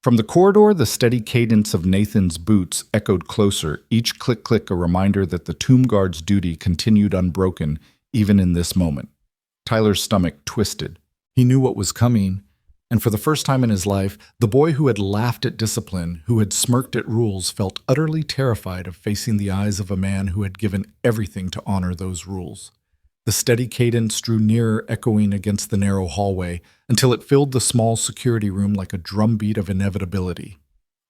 Speaker 1: From the corridor, the steady cadence of Nathan's boots echoed closer, each click-click a reminder that the tomb guard's duty continued unbroken, even in this moment. Tyler's stomach twisted. He knew what was coming, and for the first time in his life, the boy who had laughed at discipline, who had smirked at rules, felt utterly terrified of facing the eyes of a man who had given everything to honor those rules. The steady cadence drew nearer, echoing against the narrow hallway, until it filled the small security room like a drumbeat of inevitability.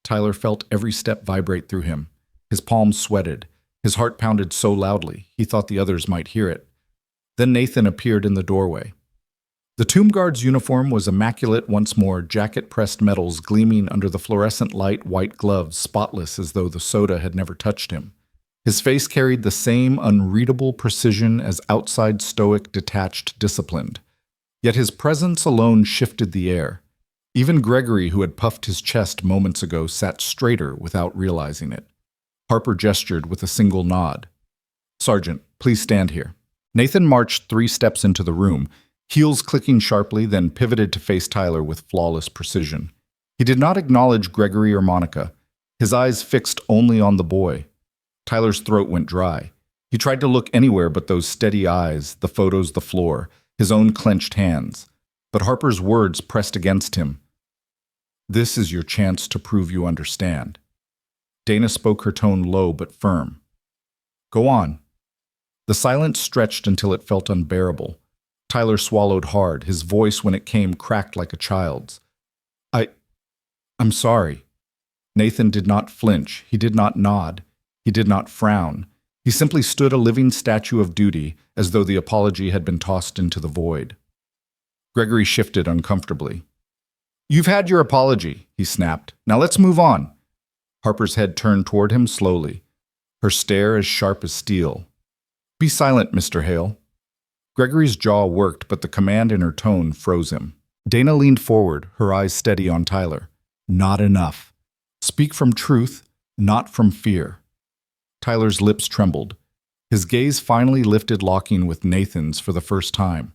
Speaker 1: Tyler felt every step vibrate through him. His palms sweated. His heart pounded so loudly, he thought the others might hear it. Then Nathan appeared in the doorway. The tomb guard's uniform was immaculate once more, jacket-pressed metals gleaming under the fluorescent light, white gloves spotless as though the soda had never touched him. His face carried the same unreadable precision as outside stoic, detached, disciplined. Yet his presence alone shifted the air. Even Gregory, who had puffed his chest moments ago, sat straighter without realizing it. Harper gestured with a single nod. Sergeant, please stand here. Nathan marched 3 steps into the room, heels clicking sharply, then pivoted to face Tyler with flawless precision. He did not acknowledge Gregory or Monica, his eyes fixed only on the boy. Tyler's throat went dry. He tried to look anywhere but those steady eyes, the photos, the floor, his own clenched hands. But Harper's words pressed against him. This is your chance to prove you understand. Dana spoke, her tone low but firm. Go on. The silence stretched until it felt unbearable. Tyler swallowed hard, his voice when it came cracked like a child's. I'm sorry. Nathan did not flinch, he did not nod, he did not frown. He simply stood a living statue of duty, as though the apology had been tossed into the void. Gregory shifted uncomfortably. You've had your apology, he snapped. Now let's move on. Harper's head turned toward him slowly, her stare as sharp as steel. Be silent, Mr. Hale. Gregory's jaw worked, but the command in her tone froze him. Dana leaned forward, her eyes steady on Tyler. Not enough. Speak from truth, not from fear. Tyler's lips trembled. His gaze finally lifted, locking with Nathan's for the first time.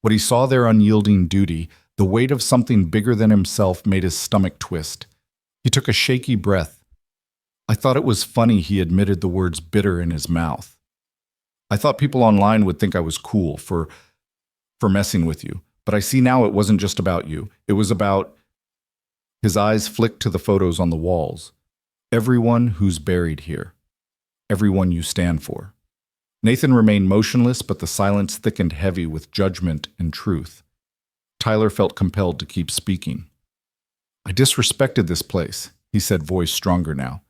Speaker 1: What he saw there, unyielding duty, the weight of something bigger than himself, made his stomach twist. He took a shaky breath. I thought it was funny he admitted the words bitter in his mouth. I thought people online would think I was cool for messing with you, but I see now it wasn't just about you. It was about... His eyes flicked to the photos on the walls. Everyone who's buried here. Everyone you stand for. Nathan remained motionless, but the silence thickened heavy with judgment and truth. Tyler felt compelled to keep speaking. I disrespected this place, he said, voice stronger now.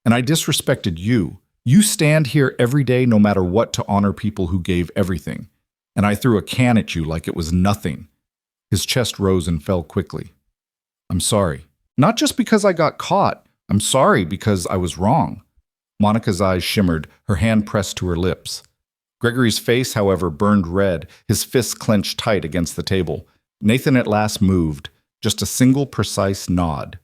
Speaker 1: And I disrespected you. You stand here every day no matter what to honor people who gave everything. And I threw a can at you like it was nothing. His chest rose and fell quickly. I'm sorry. Not just because I got caught. I'm sorry because I was wrong. Monica's eyes shimmered, her hand pressed to her lips. Gregory's face, however, burned red, his fists clenched tight against the table. Nathan at last moved, just a single precise nod.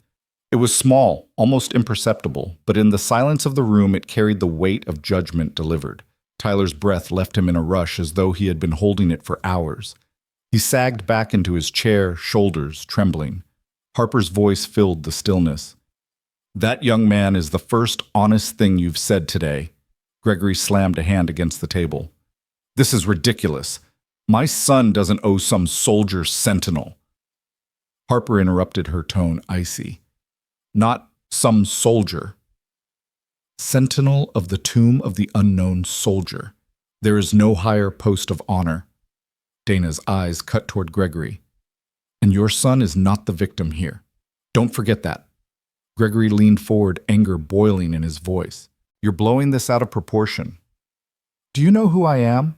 Speaker 1: It was small, almost imperceptible, but in the silence of the room it carried the weight of judgment delivered. Tyler's breath left him in a rush as though he had been holding it for hours. He sagged back into his chair, shoulders trembling. Harper's voice filled the stillness. That young man is the first honest thing you've said today. Gregory slammed a hand against the table. This is ridiculous. My son doesn't owe some soldier sentinel. Harper interrupted, her tone icy. Not some soldier. Sentinel of the tomb of the unknown soldier. There is no higher post of honor. Dana's eyes cut toward Gregory. And your son is not the victim here. Don't forget that. Gregory leaned forward, anger boiling in his voice. You're blowing this out of proportion. Do you know who I am?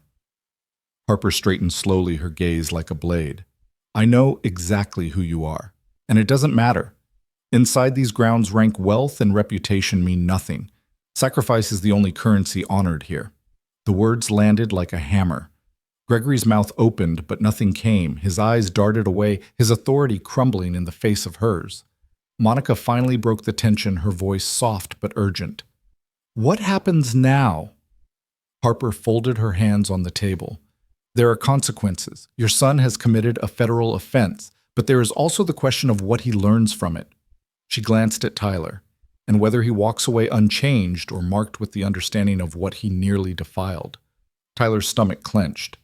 Speaker 1: Harper straightened slowly, her gaze like a blade. I know exactly who you are, and it doesn't matter. Inside these grounds, rank, wealth, and reputation mean nothing. Sacrifice is the only currency honored here. The words landed like a hammer. Gregory's mouth opened, but nothing came. His eyes darted away, his authority crumbling in the face of hers. Monica finally broke the tension, her voice soft but urgent. What happens now? Harper folded her hands on the table. There are consequences. Your son has committed a federal offense, but there is also the question of what he learns from it. She glanced at Tyler, and whether he walks away unchanged or marked with the understanding of what he nearly defiled. Tyler's stomach clenched.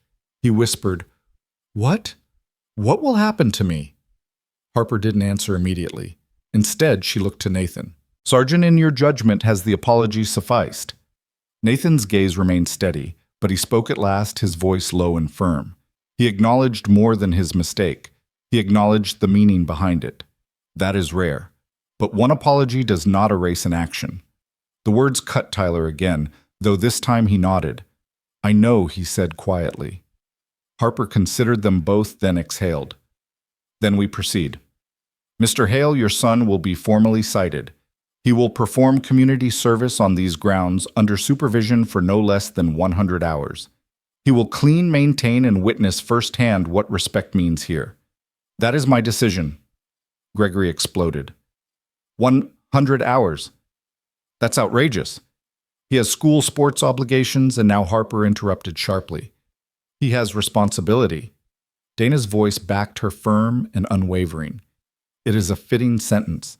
Speaker 1: He whispered, What? What will happen to me? Harper didn't answer immediately. Instead, she looked to Nathan. Sergeant, in your judgment, has the apology sufficed? Nathan's gaze remained steady, but he spoke at last, his voice low and firm. He acknowledged more than his mistake. He acknowledged the meaning behind it. That is rare. But one apology does not erase an action. The words cut Tyler again, though this time he nodded. I know, he said quietly. Harper considered them both, then exhaled. Then we proceed. Mr. Hale, your son will be formally cited. He will perform community service on these grounds under supervision for no less than 100 hours. He will clean, maintain, and witness firsthand what respect means here. That is my decision. Gregory exploded. 100 hours. That's outrageous. He has school sports obligations, and now Harper interrupted sharply. He has responsibility. Dana's voice backed her, firm and unwavering. It is a fitting sentence.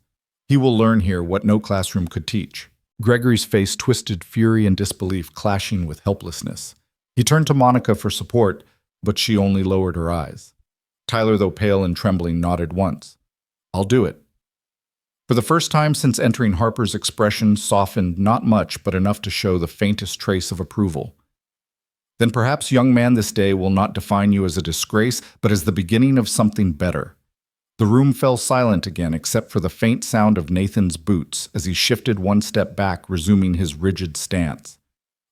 Speaker 1: He will learn here what no classroom could teach. Gregory's face twisted, fury and disbelief clashing with helplessness. He turned to Monica for support, but she only lowered her eyes. Tyler, though pale and trembling, nodded once. "I'll do it." For the first time since entering, Harper's expression softened not much, but enough to show the faintest trace of approval. "Then perhaps, young man, this day will not define you as a disgrace, but as the beginning of something better." The room fell silent again, except for the faint sound of Nathan's boots as he shifted one step back, resuming his rigid stance.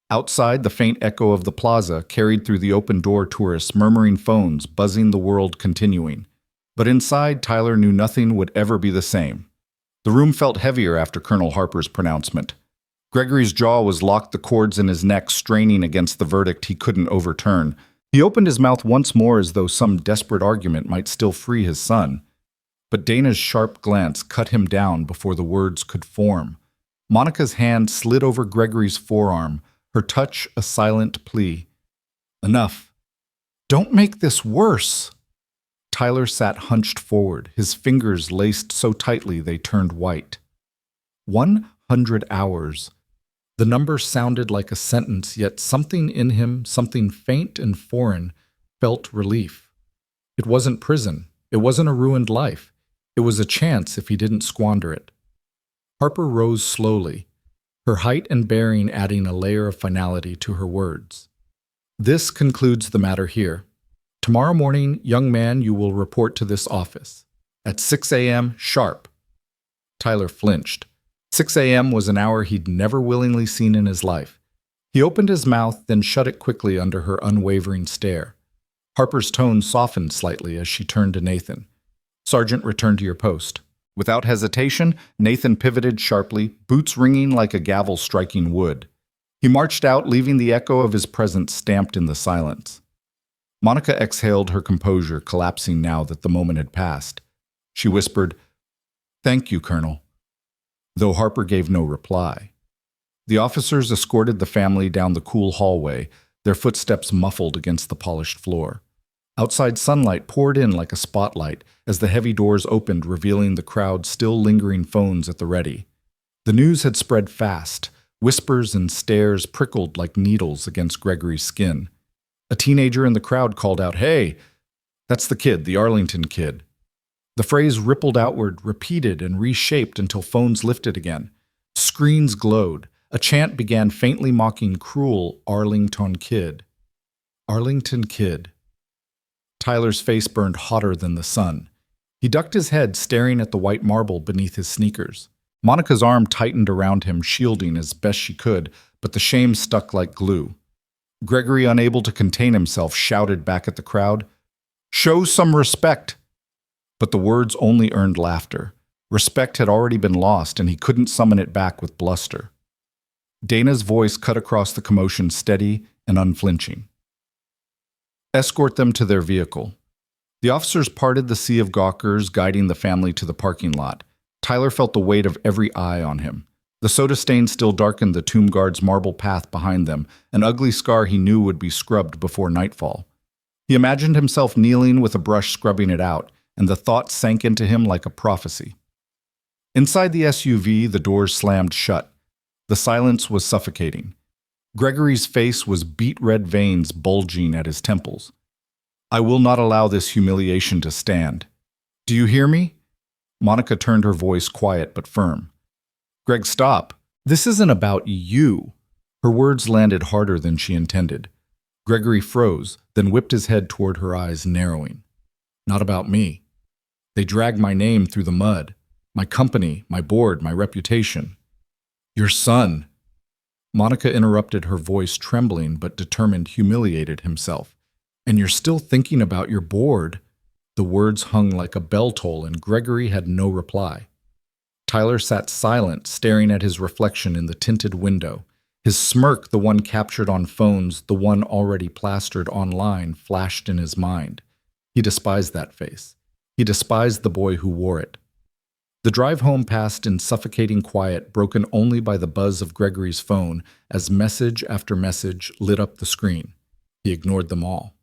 Speaker 1: Outside, the faint echo of the plaza carried through the open door, tourists murmuring, phones buzzing, the world continuing. But inside, Tyler knew nothing would ever be the same. The room felt heavier after Colonel Harper's pronouncement. Gregory's jaw was locked, the cords in his neck straining against the verdict he couldn't overturn. He opened his mouth once more as though some desperate argument might still free his son. But Dana's sharp glance cut him down before the words could form. Monica's hand slid over Gregory's forearm, her touch a silent plea. "Enough. Don't make this worse." Tyler sat hunched forward, his fingers laced so tightly they turned white. 100 hours. The number sounded like a sentence, yet something in him, something faint and foreign, felt relief. It wasn't prison. It wasn't a ruined life. It was a chance if he didn't squander it. Harper rose slowly, her height and bearing adding a layer of finality to her words. "This concludes the matter here. Tomorrow morning, young man, you will report to this office. At 6 a.m. sharp." Tyler flinched. 6 a.m. was an hour he'd never willingly seen in his life. He opened his mouth, then shut it quickly under her unwavering stare. Harper's tone softened slightly as she turned to Nathan. "Sergeant, return to your post." Without hesitation, Nathan pivoted sharply, boots ringing like a gavel striking wood. He marched out, leaving the echo of his presence stamped in the silence. Monica exhaled, her composure collapsing now that the moment had passed. She whispered, "Thank you, Colonel," though Harper gave no reply. The officers escorted the family down the cool hallway, their footsteps muffled against the polished floor. Outside, sunlight poured in like a spotlight as the heavy doors opened, revealing the crowd still lingering, phones at the ready. The news had spread fast. Whispers and stares prickled like needles against Gregory's skin. A teenager in the crowd called out, "Hey, that's the kid, the Arlington kid." The phrase rippled outward, repeated and reshaped until phones lifted again. Screens glowed. A chant began faintly mocking cruel Arlington kid. Arlington kid. Tyler's face burned hotter than the sun. He ducked his head, staring at the white marble beneath his sneakers. Monica's arm tightened around him, shielding as best she could, but the shame stuck like glue. Gregory, unable to contain himself, shouted back at the crowd, "Show some respect!" But the words only earned laughter. Respect had already been lost, and he couldn't summon it back with bluster. Dana's voice cut across the commotion, steady and unflinching. "Escort them to their vehicle." The officers parted the sea of gawkers, guiding the family to the parking lot. Tyler felt the weight of every eye on him. The soda stain still darkened the tomb guard's marble path behind them, an ugly scar he knew would be scrubbed before nightfall. He imagined himself kneeling with a brush scrubbing it out, and the thought sank into him like a prophecy. Inside the SUV, the doors slammed shut. The silence was suffocating. Gregory's face was beet-red, veins bulging at his temples. "I will not allow this humiliation to stand. Do you hear me?" Monica turned, her voice quiet but firm. "Greg, stop. This isn't about you." Her words landed harder than she intended. Gregory froze, then whipped his head toward her, eyes narrowing. "Not about me. They dragged my name through the mud. My company, my board, my reputation. Your son." Monica interrupted, her voice trembling but determined, humiliated himself. "And you're still thinking about your board?" The words hung like a bell toll, and Gregory had no reply. Tyler sat silent, staring at his reflection in the tinted window. His smirk, the one captured on phones, the one already plastered online, flashed in his mind. He despised that face. He despised the boy who wore it. The drive home passed in suffocating quiet, broken only by the buzz of Gregory's phone as message after message lit up the screen. He ignored them all.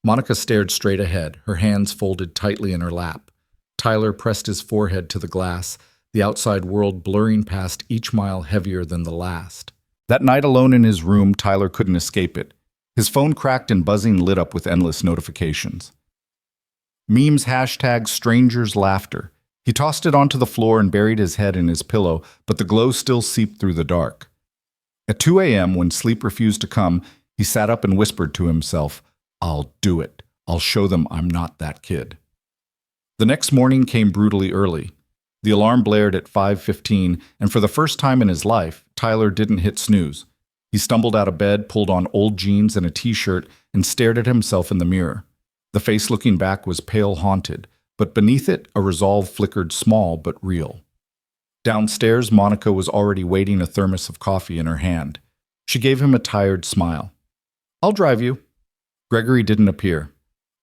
Speaker 1: Monica stared straight ahead, her hands folded tightly in her lap. Tyler pressed his forehead to the glass, the outside world blurring past each mile heavier than the last. That night alone in his room, Tyler couldn't escape it. His phone cracked and buzzing lit up with endless notifications. Memes, hashtags, strangers, laughter. He tossed it onto the floor and buried his head in his pillow, but the glow still seeped through the dark. At 2 a.m., when sleep refused to come, he sat up and whispered to himself, "I'll do it. I'll show them I'm not that kid." The next morning came brutally early. The alarm blared at 5:15, and for the first time in his life, Tyler didn't hit snooze. He stumbled out of bed, pulled on old jeans and a t-shirt, and stared at himself in the mirror. The face looking back was pale haunted, but beneath it, a resolve flickered small but real. Downstairs, Monica was already waiting, a thermos of coffee in her hand. She gave him a tired smile. "I'll drive you." Gregory didn't appear.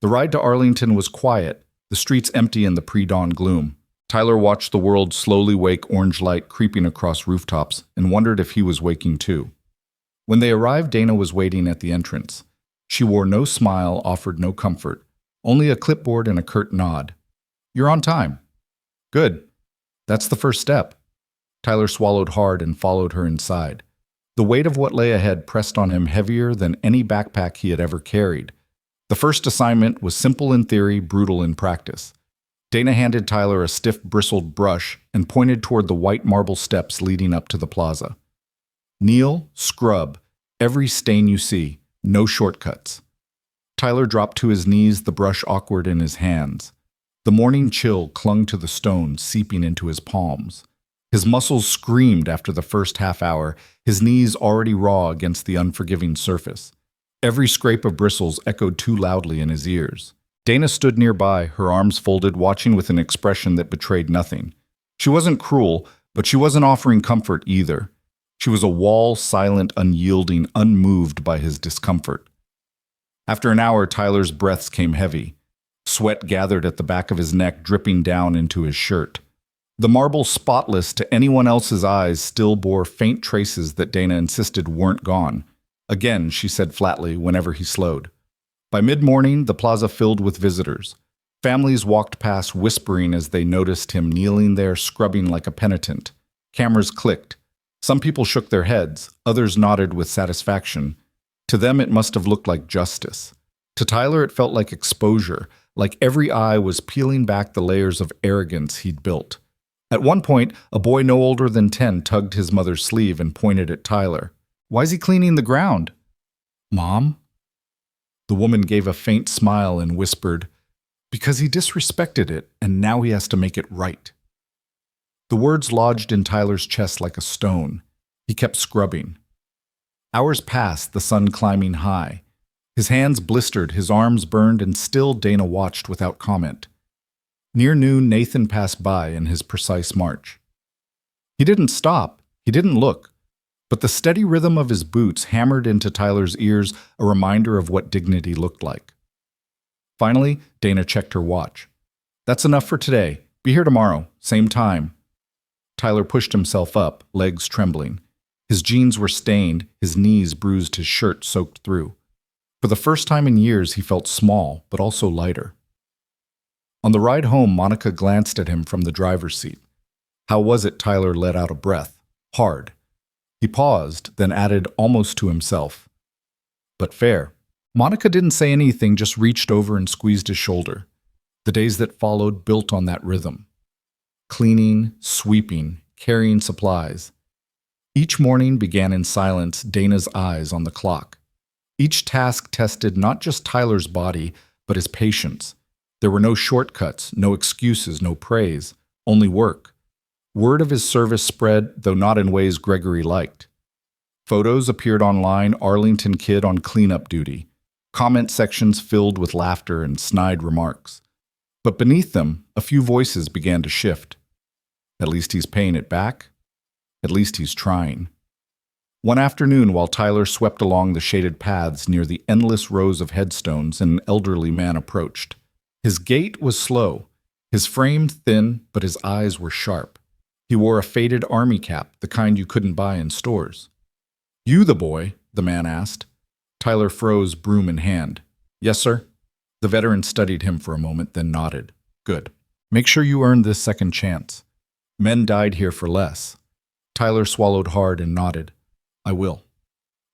Speaker 1: The ride to Arlington was quiet, the streets empty in the pre-dawn gloom. Tyler watched the world slowly wake, orange light creeping across rooftops, and wondered if he was waking too. When they arrived, Dana was waiting at the entrance. She wore no smile, offered no comfort, only a clipboard and a curt nod. "You're on time." "Good. That's the first step." Tyler swallowed hard and followed her inside. The weight of what lay ahead pressed on him heavier than any backpack he had ever carried. The first assignment was simple in theory, brutal in practice. Dana handed Tyler a stiff, bristled brush and pointed toward the white marble steps leading up to the plaza. "Kneel, scrub, every stain you see, no shortcuts." Tyler dropped to his knees, the brush awkward in his hands. The morning chill clung to the stone, seeping into his palms. His muscles screamed after the first half hour, his knees already raw against the unforgiving surface. Every scrape of bristles echoed too loudly in his ears. Dana stood nearby, her arms folded, watching with an expression that betrayed nothing. She wasn't cruel, but she wasn't offering comfort either. She was a wall, silent, unyielding, unmoved by his discomfort. After an hour, Tyler's breaths came heavy. Sweat gathered at the back of his neck, dripping down into his shirt. The marble, spotless to anyone else's eyes, still bore faint traces that Dana insisted weren't gone. "Again," she said flatly whenever he slowed. By mid-morning, the plaza filled with visitors. Families walked past whispering as they noticed him kneeling there, scrubbing like a penitent. Cameras clicked. Some people shook their heads, others nodded with satisfaction. To them, it must have looked like justice. To Tyler, it felt like exposure, like every eye was peeling back the layers of arrogance he'd built. At one point, a boy no older than 10 tugged his mother's sleeve and pointed at Tyler. "Why's he cleaning the ground?" "Mom?" The woman gave a faint smile and whispered, "Because he disrespected it, and now he has to make it right." The words lodged in Tyler's chest like a stone. He kept scrubbing. Hours passed, the sun climbing high. His hands blistered, his arms burned, and still Dana watched without comment. Near noon, Nathan passed by in his precise march. He didn't stop, he didn't look, but the steady rhythm of his boots hammered into Tyler's ears a reminder of what dignity looked like. Finally, Dana checked her watch. "That's enough for today. Be here tomorrow, same time." Tyler pushed himself up, legs trembling. His jeans were stained, his knees bruised, his shirt soaked through. For the first time in years, he felt small, but also lighter. On the ride home, Monica glanced at him from the driver's seat. "How was it?" Tyler let out a breath. "Hard." He paused, then added almost to himself, "But fair." Monica didn't say anything, just reached over and squeezed his shoulder. The days that followed built on that rhythm. Cleaning, sweeping, carrying supplies. Each morning began in silence, Dana's eyes on the clock. Each task tested not just Tyler's body, but his patience. There were no shortcuts, no excuses, no praise, only work. Word of his service spread, though not in ways Gregory liked. Photos appeared online, Arlington kid on cleanup duty. Comment sections filled with laughter and snide remarks. But beneath them, a few voices began to shift. At least he's paying it back. At least he's trying. One afternoon, while Tyler swept along the shaded paths near the endless rows of headstones, an elderly man approached. His gait was slow, his frame thin, but his eyes were sharp. He wore a faded army cap, the kind you couldn't buy in stores. "You the boy?" the man asked. Tyler froze, broom in hand. "Yes, sir." The veteran studied him for a moment, then nodded. "Good. Make sure you earn this second chance." Men died here for less. Tyler swallowed hard and nodded. I will.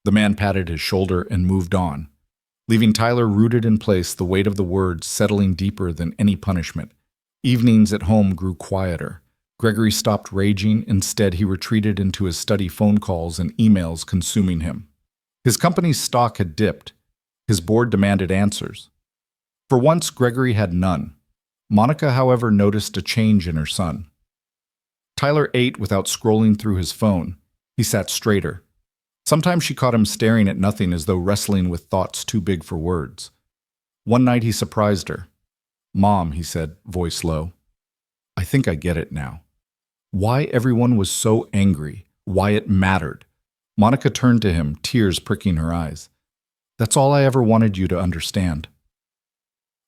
Speaker 1: The man patted his shoulder and moved on, leaving Tyler rooted in place, the weight of the words settling deeper than any punishment. Evenings at home grew quieter. Gregory stopped raging. Instead, he retreated into his study, phone calls and emails consuming him. His company's stock had dipped. His board demanded answers. For once, Gregory had none. Monica, however, noticed a change in her son. Tyler ate without scrolling through his phone. He sat straighter. Sometimes she caught him staring at nothing, as though wrestling with thoughts too big for words. One night he surprised her. Mom, he said, voice low. I think I get it now. Why everyone was so angry, why it mattered. Monica turned to him, tears pricking her eyes. That's all I ever wanted you to understand.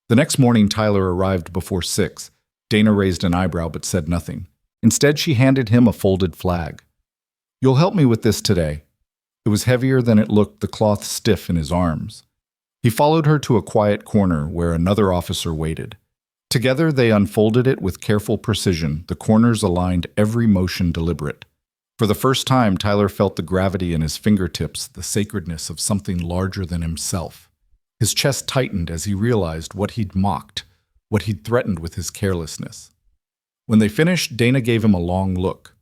Speaker 1: The next morning, Tyler arrived before 6. Dana raised an eyebrow but said nothing. Instead, she handed him a folded flag. You'll help me with this today. It was heavier than it looked, the cloth stiff in his arms. He followed her to a quiet corner where another officer waited. Together, they unfolded it with careful precision, the corners aligned, every motion deliberate. For the first time, Tyler felt the gravity in his fingertips, the sacredness of something larger than himself. His chest tightened as he realized what he'd mocked, what he'd threatened with his carelessness. When they finished, Dana gave him a long look.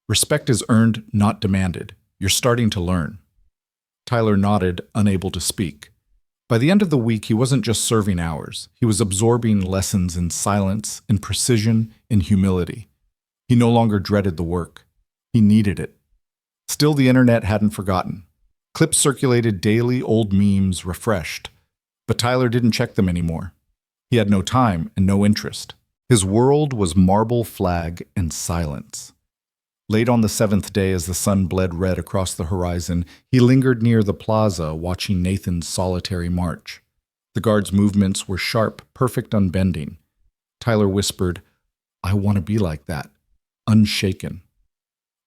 Speaker 1: Respect is earned, not demanded. You're starting to learn. Tyler nodded, unable to speak. By the end of the week, he wasn't just serving hours. He was absorbing lessons in silence, in precision, in humility. He no longer dreaded the work. He needed it. Still, the internet hadn't forgotten. Clips circulated daily, old memes, refreshed. But Tyler didn't check them anymore. He had no time and no interest. His world was marble flag and silence. Late on the 7th day, as the sun bled red across the horizon, he lingered near the plaza, watching Nathan's solitary march. The guard's movements were sharp, perfect unbending. Tyler whispered, I want to be like that, unshaken.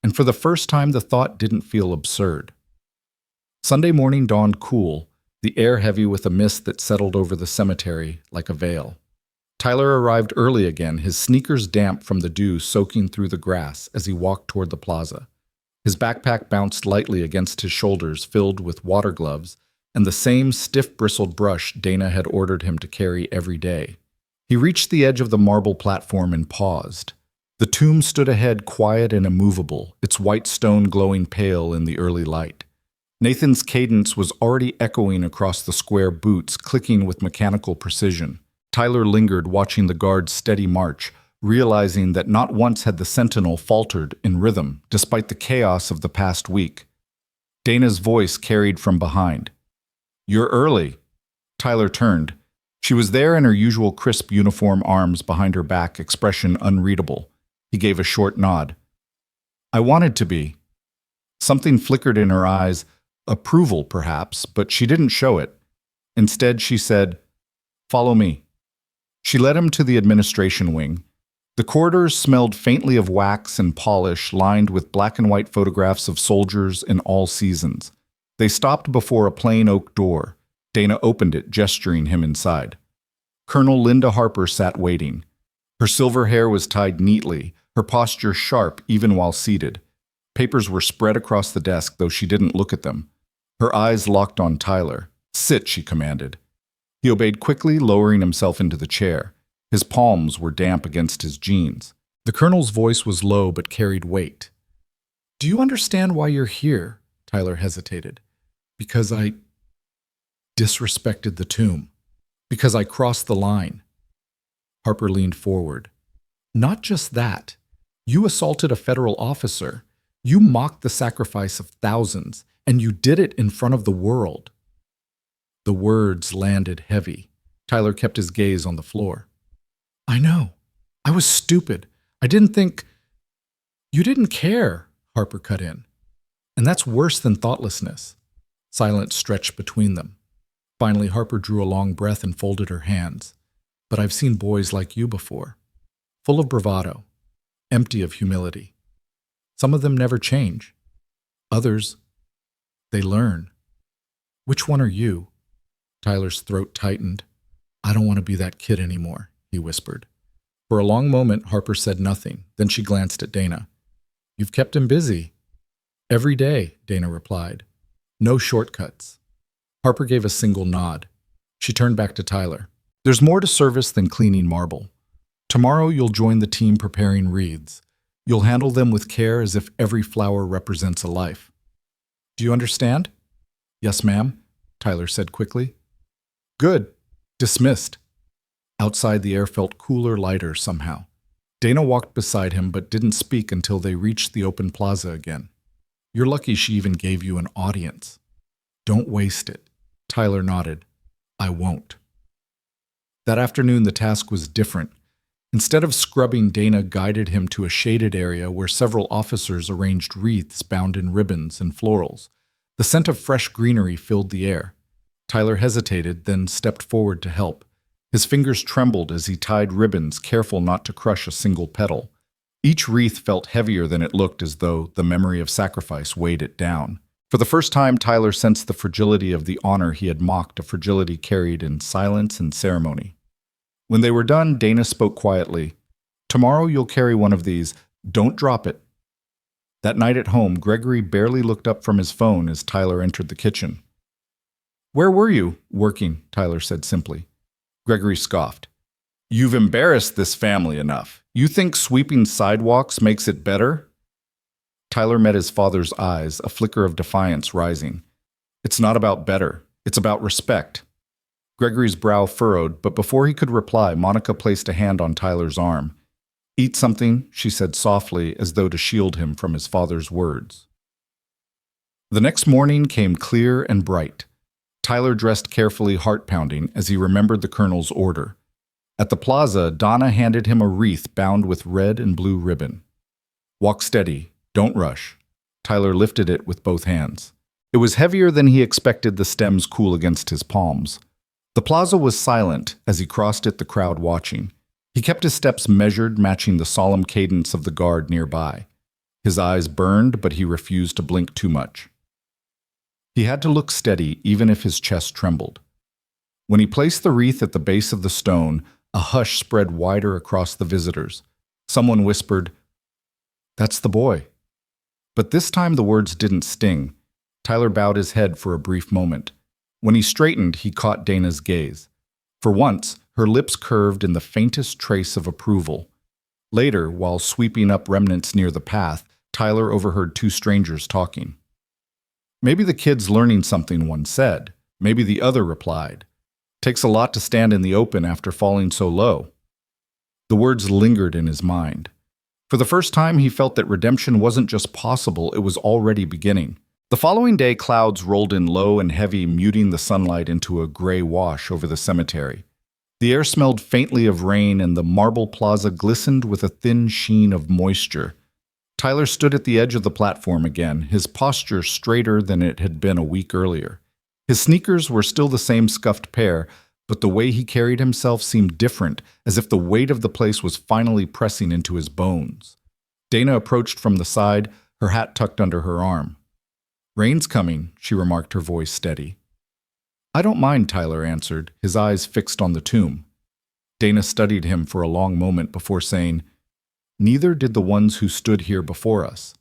Speaker 1: And for the first time, the thought didn't feel absurd. Sunday morning dawned cool, the air heavy with a mist that settled over the cemetery like a veil. Tyler arrived early again, his sneakers damp from the dew soaking through the grass as he walked toward the plaza. His backpack bounced lightly against his shoulders, filled with water gloves, and the same stiff-bristled brush Dana had ordered him to carry every day. He reached the edge of the marble platform and paused. The tomb stood ahead, quiet and immovable, its white stone glowing pale in the early light. Nathan's cadence was already echoing across the square boots, clicking with mechanical precision. Tyler lingered, watching the guard's steady march, realizing that not once had the sentinel faltered in rhythm, despite the chaos of the past week. Dana's voice carried from behind. You're early. Tyler turned. She was there in her usual crisp uniform, arms behind her back, expression unreadable. He gave a short nod. I wanted to be. Something flickered in her eyes, approval perhaps, but she didn't show it. Instead, she said, Follow me. She led him to the administration wing. The corridors smelled faintly of wax and polish, lined with black and white photographs of soldiers in all seasons. They stopped before a plain oak door. Dana opened it, gesturing him inside. Colonel Linda Harper sat waiting. Her silver hair was tied neatly, her posture sharp even while seated. Papers were spread across the desk, though she didn't look at them. Her eyes locked on Tyler. Sit, she commanded. He obeyed quickly, lowering himself into the chair. His palms were damp against his jeans. The colonel's voice was low but carried weight. Do you understand why you're here? Tyler hesitated. Because I disrespected the tomb. Because I crossed the line. Harper leaned forward. Not just that. You assaulted a federal officer. You mocked the sacrifice of thousands, and you did it in front of the world. The words landed heavy. Tyler kept his gaze on the floor. I know. I was stupid. I didn't think... You didn't care, Harper cut in. And that's worse than thoughtlessness. Silence stretched between them. Finally, Harper drew a long breath and folded her hands. But I've seen boys like you before. Full of bravado. Empty of humility. Some of them never change. Others, they learn. Which one are you? Tyler's throat tightened. I don't want to be that kid anymore, he whispered. For a long moment, Harper said nothing. Then she glanced at Dana. "You've kept him busy." "Every day," Dana replied. "No shortcuts." Harper gave a single nod. She turned back to Tyler. "There's more to service than cleaning marble. Tomorrow you'll join the team preparing wreaths. You'll handle them with care as if every flower represents a life. Do you understand?" "Yes, ma'am," Tyler said quickly. "Good. Dismissed." Outside, the air felt cooler, lighter somehow. Dana walked beside him but didn't speak until they reached the open plaza again. "You're lucky she even gave you an audience." "Don't waste it." Tyler nodded. "I won't." That afternoon, the task was different. Instead of scrubbing, Dana guided him to a shaded area where several officers arranged wreaths bound in ribbons and florals. The scent of fresh greenery filled the air. Tyler hesitated, then stepped forward to help. His fingers trembled as he tied ribbons, careful not to crush a single petal. Each wreath felt heavier than it looked, as though the memory of sacrifice weighed it down. For the first time, Tyler sensed the fragility of the honor he had mocked, a fragility carried in silence and ceremony. When they were done, Dana spoke quietly. "Tomorrow you'll carry one of these. Don't drop it." That night at home, Gregory barely looked up from his phone as Tyler entered the kitchen. "Where were you?" "Working," Tyler said simply. Gregory scoffed. "You've embarrassed this family enough. You think sweeping sidewalks makes it better?" Tyler met his father's eyes, a flicker of defiance rising. "It's not about better. It's about respect." Gregory's brow furrowed, but before he could reply, Monica placed a hand on Tyler's arm. "Eat something," she said softly, as though to shield him from his father's words. The next morning came clear and bright. Tyler dressed carefully, heart-pounding, as he remembered the colonel's order. At the plaza, Donna handed him a wreath bound with red and blue ribbon. "Walk steady. Don't rush." Tyler lifted it with both hands. It was heavier than he expected, the stems cool against his palms. The plaza was silent. As he crossed it, the crowd watching. He kept his steps measured, matching the solemn cadence of the guard nearby. His eyes burned, but he refused to blink too much. He had to look steady, even if his chest trembled. When he placed the wreath at the base of the stone, a hush spread wider across the visitors. Someone whispered, "That's the boy." But this time the words didn't sting. Tyler bowed his head for a brief moment. When he straightened, he caught Dana's gaze. For once, her lips curved in the faintest trace of approval. Later, while sweeping up remnants near the path, Tyler overheard two strangers talking. "Maybe the kid's learning something," one said. Maybe the other replied. "Takes a lot to stand in the open after falling so low." The words lingered in his mind. For the first time, he felt that redemption wasn't just possible, it was already beginning. The following day, clouds rolled in low and heavy, muting the sunlight into a gray wash over the cemetery. The air smelled faintly of rain, and the marble plaza glistened with a thin sheen of moisture. Tyler stood at the edge of the platform again, his posture straighter than it had been a week earlier. His sneakers were still the same scuffed pair, but the way he carried himself seemed different, as if the weight of the place was finally pressing into his bones. Dana approached from the side, her hat tucked under her arm. "Rain's coming," she remarked, her voice steady. "I don't mind," Tyler answered, his eyes fixed on the tomb. Dana studied him for a long moment before saying, "Neither did the ones who stood here before us.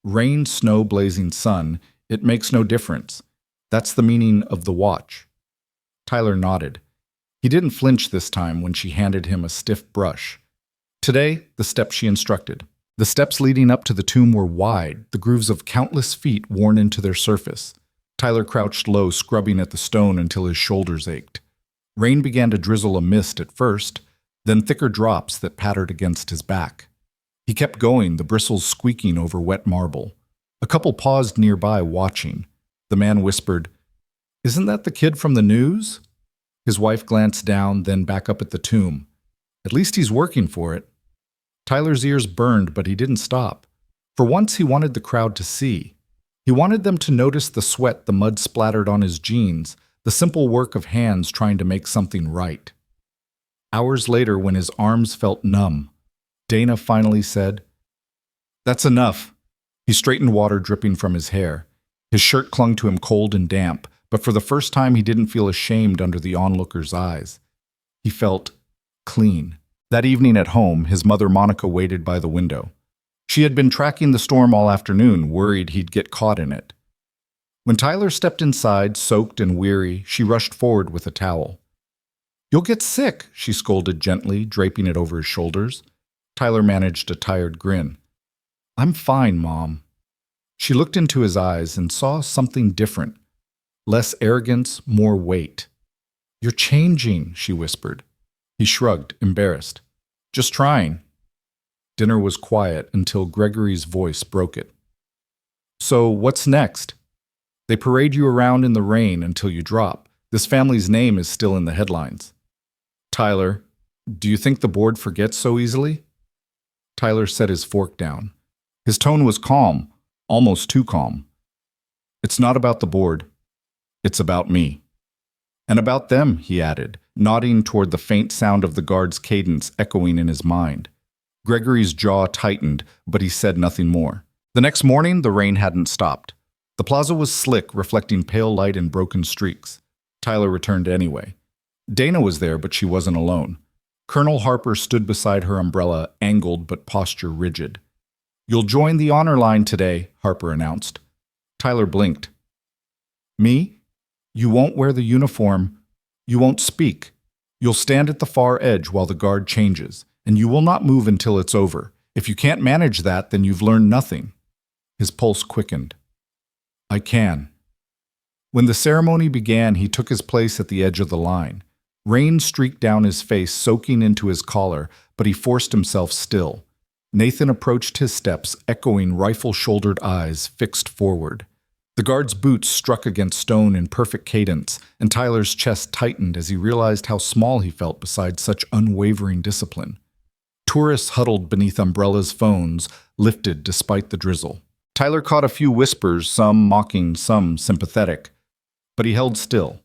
Speaker 1: Rain, snow, blazing sun, it makes no difference. That's the meaning of the watch." Tyler nodded. He didn't flinch this time when she handed him a stiff brush. Today, the steps she instructed. The steps leading up to the tomb were wide, the grooves of countless feet worn into their surface. Tyler crouched low, scrubbing at the stone until his shoulders ached. Rain began to drizzle a mist at first, then thicker drops that pattered against his back. He kept going, the bristles squeaking over wet marble. A couple paused nearby, watching. The man whispered, "Isn't that the kid from the news?" His wife glanced down, then back up at the tomb. "At least he's working for it." Tyler's ears burned, but he didn't stop. For once, he wanted the crowd to see. He wanted them to notice the sweat the mud splattered on his jeans, the simple work of hands trying to make something right. Hours later, when his arms felt numb, Dana finally said, "That's enough." He straightened, water dripping from his hair. His shirt clung to him cold and damp, but for the first time he didn't feel ashamed under the onlookers' eyes. He felt clean. That evening at home, his mother Monica waited by the window. She had been tracking the storm all afternoon, worried he'd get caught in it. When Tyler stepped inside, soaked and weary, she rushed forward with a towel. "You'll get sick," she scolded gently, draping it over his shoulders. Tyler managed a tired grin. "I'm fine, Mom." She looked into his eyes and saw something different. Less arrogance, more weight. "You're changing," she whispered. He shrugged, embarrassed. "Just trying." Dinner was quiet until Gregory's voice broke it. "So, what's next? They parade you around in the rain until you drop. This family's name is still in the headlines." "Tyler, do you think the board forgets so easily?" Tyler set his fork down. His tone was calm, almost too calm. "It's not about the board. It's about me." "And about them," he added, nodding toward the faint sound of the guard's cadence echoing in his mind. Gregory's jaw tightened, but he said nothing more. The next morning, the rain hadn't stopped. The plaza was slick, reflecting pale light and broken streaks. Tyler returned anyway. Dana was there, but she wasn't alone. Colonel Harper stood beside her umbrella, angled but posture rigid. "You'll join the honor line today," Harper announced. Tyler blinked. "Me? You won't wear the uniform. You won't speak. You'll stand at the far edge while the guard changes, and you will not move until it's over. If you can't manage that, then you've learned nothing." His pulse quickened. "I can." When the ceremony began, he took his place at the edge of the line. Rain streaked down his face, soaking into his collar, but he forced himself still. Nathan approached his steps, echoing rifle-shouldered eyes fixed forward. The guard's boots struck against stone in perfect cadence, and Tyler's chest tightened as he realized how small he felt beside such unwavering discipline. Tourists huddled beneath umbrellas, phones lifted despite the drizzle. Tyler caught a few whispers, some mocking, some sympathetic, but he held still.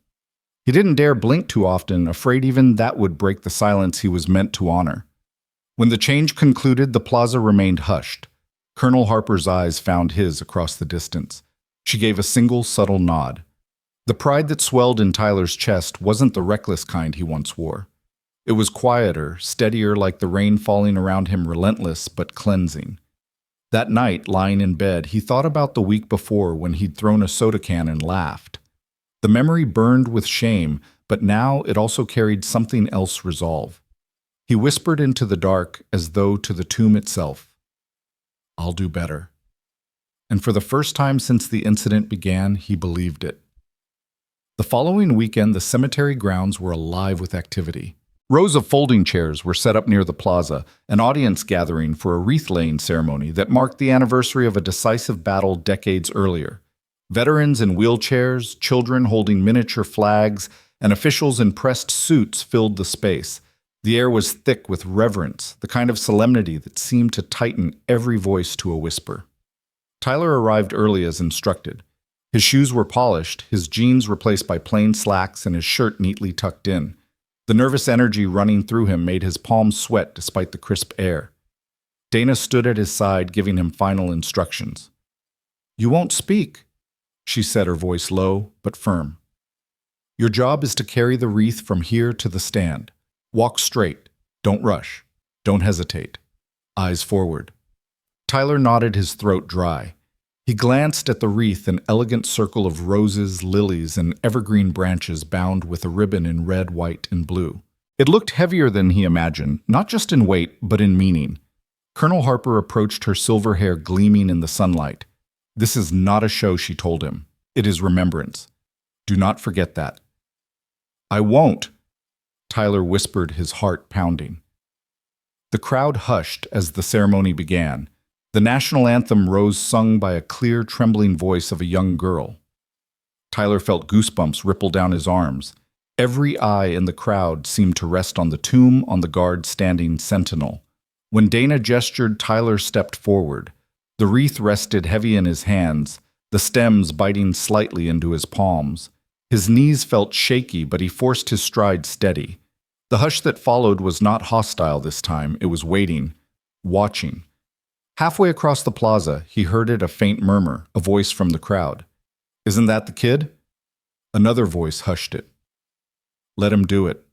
Speaker 1: He didn't dare blink too often, afraid even that would break the silence he was meant to honor. When the change concluded, the plaza remained hushed. Colonel Harper's eyes found his across the distance. She gave a single subtle nod. The pride that swelled in Tyler's chest wasn't the reckless kind he once wore. It was quieter, steadier, like the rain falling around him, relentless but cleansing. That night, lying in bed, he thought about the week before when he'd thrown a soda can and laughed. The memory burned with shame, but now it also carried something else resolve. He whispered into the dark as though to the tomb itself, "I'll do better." And for the first time since the incident began, he believed it. The following weekend, the cemetery grounds were alive with activity. Rows of folding chairs were set up near the plaza, an audience gathering for a wreath-laying ceremony that marked the anniversary of a decisive battle decades earlier. Veterans in wheelchairs, children holding miniature flags, and officials in pressed suits filled the space. The air was thick with reverence, the kind of solemnity that seemed to tighten every voice to a whisper. Tyler arrived early as instructed. His shoes were polished, his jeans replaced by plain slacks, and his shirt neatly tucked in. The nervous energy running through him made his palms sweat despite the crisp air. Dana stood at his side, giving him final instructions. "You won't speak," she said, her voice low but firm. "Your job is to carry the wreath from here to the stand. Walk straight. Don't rush. Don't hesitate. Eyes forward." Tyler nodded, his throat dry. He glanced at the wreath, an elegant circle of roses, lilies, and evergreen branches bound with a ribbon in red, white, and blue. It looked heavier than he imagined, not just in weight, but in meaning. Colonel Harper approached, her silver hair gleaming in the sunlight. "This is not a show," she told him. "It is remembrance. Do not forget that." "I won't," Tyler whispered, his heart pounding. The crowd hushed as the ceremony began. The national anthem rose, sung by a clear, trembling voice of a young girl. Tyler felt goosebumps ripple down his arms. Every eye in the crowd seemed to rest on the tomb, on the guard standing sentinel. When Dana gestured, Tyler stepped forward. The wreath rested heavy in his hands, the stems biting slightly into his palms. His knees felt shaky, but he forced his stride steady. The hush that followed was not hostile this time. It was waiting, watching. Halfway across the plaza, he heard it, a faint murmur, a voice from the crowd. "Isn't that the kid?" Another voice hushed it. "Let him do it."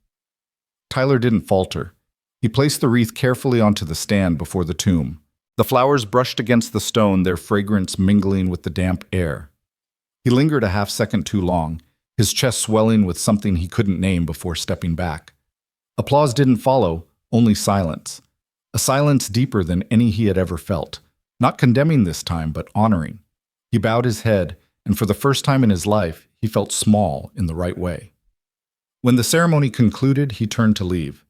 Speaker 1: Tyler didn't falter. He placed the wreath carefully onto the stand before the tomb. The flowers brushed against the stone, their fragrance mingling with the damp air. He lingered a half-second too long, his chest swelling with something he couldn't name before stepping back. Applause didn't follow, only silence. A silence deeper than any he had ever felt. Not condemning this time, but honoring. He bowed his head, and for the first time in his life, he felt small in the right way. When the ceremony concluded, he turned to leave.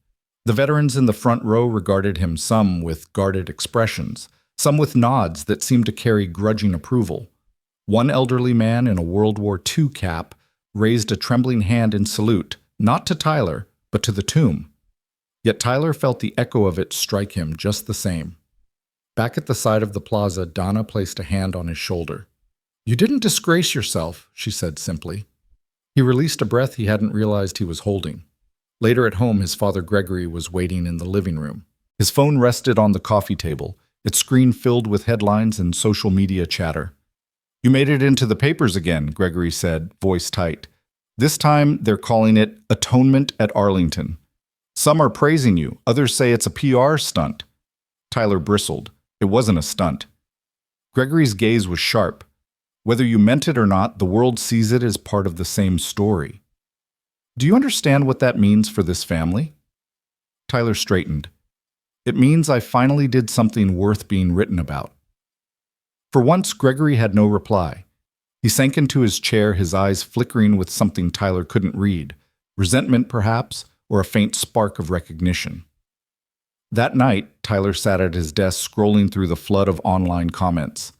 Speaker 1: The veterans in the front row regarded him, some with guarded expressions, some with nods that seemed to carry grudging approval. One elderly man in a World War II cap raised a trembling hand in salute, not to Tyler, but to the tomb. Yet Tyler felt the echo of it strike him just the same. Back at the side of the plaza, Donna placed a hand on his shoulder. "You didn't disgrace yourself," she said simply. He released a breath he hadn't realized he was holding. Later at home, his father Gregory was waiting in the living room. His phone rested on the coffee table, its screen filled with headlines and social media chatter. "You made it into the papers again," Gregory said, voice tight. "This time, they're calling it Atonement at Arlington. Some are praising you, others say it's a PR stunt." Tyler bristled. It wasn't a stunt. Gregory's gaze was sharp. Whether you meant it or not, the world sees it as part of the same story. "Do you understand what that means for this family?" Tyler straightened. "It means I finally did something worth being written about." For once, Gregory had no reply. He sank into his chair, his eyes flickering with something Tyler couldn't read. Resentment, perhaps, or a faint spark of recognition. That night, Tyler sat at his desk scrolling through the flood of online comments.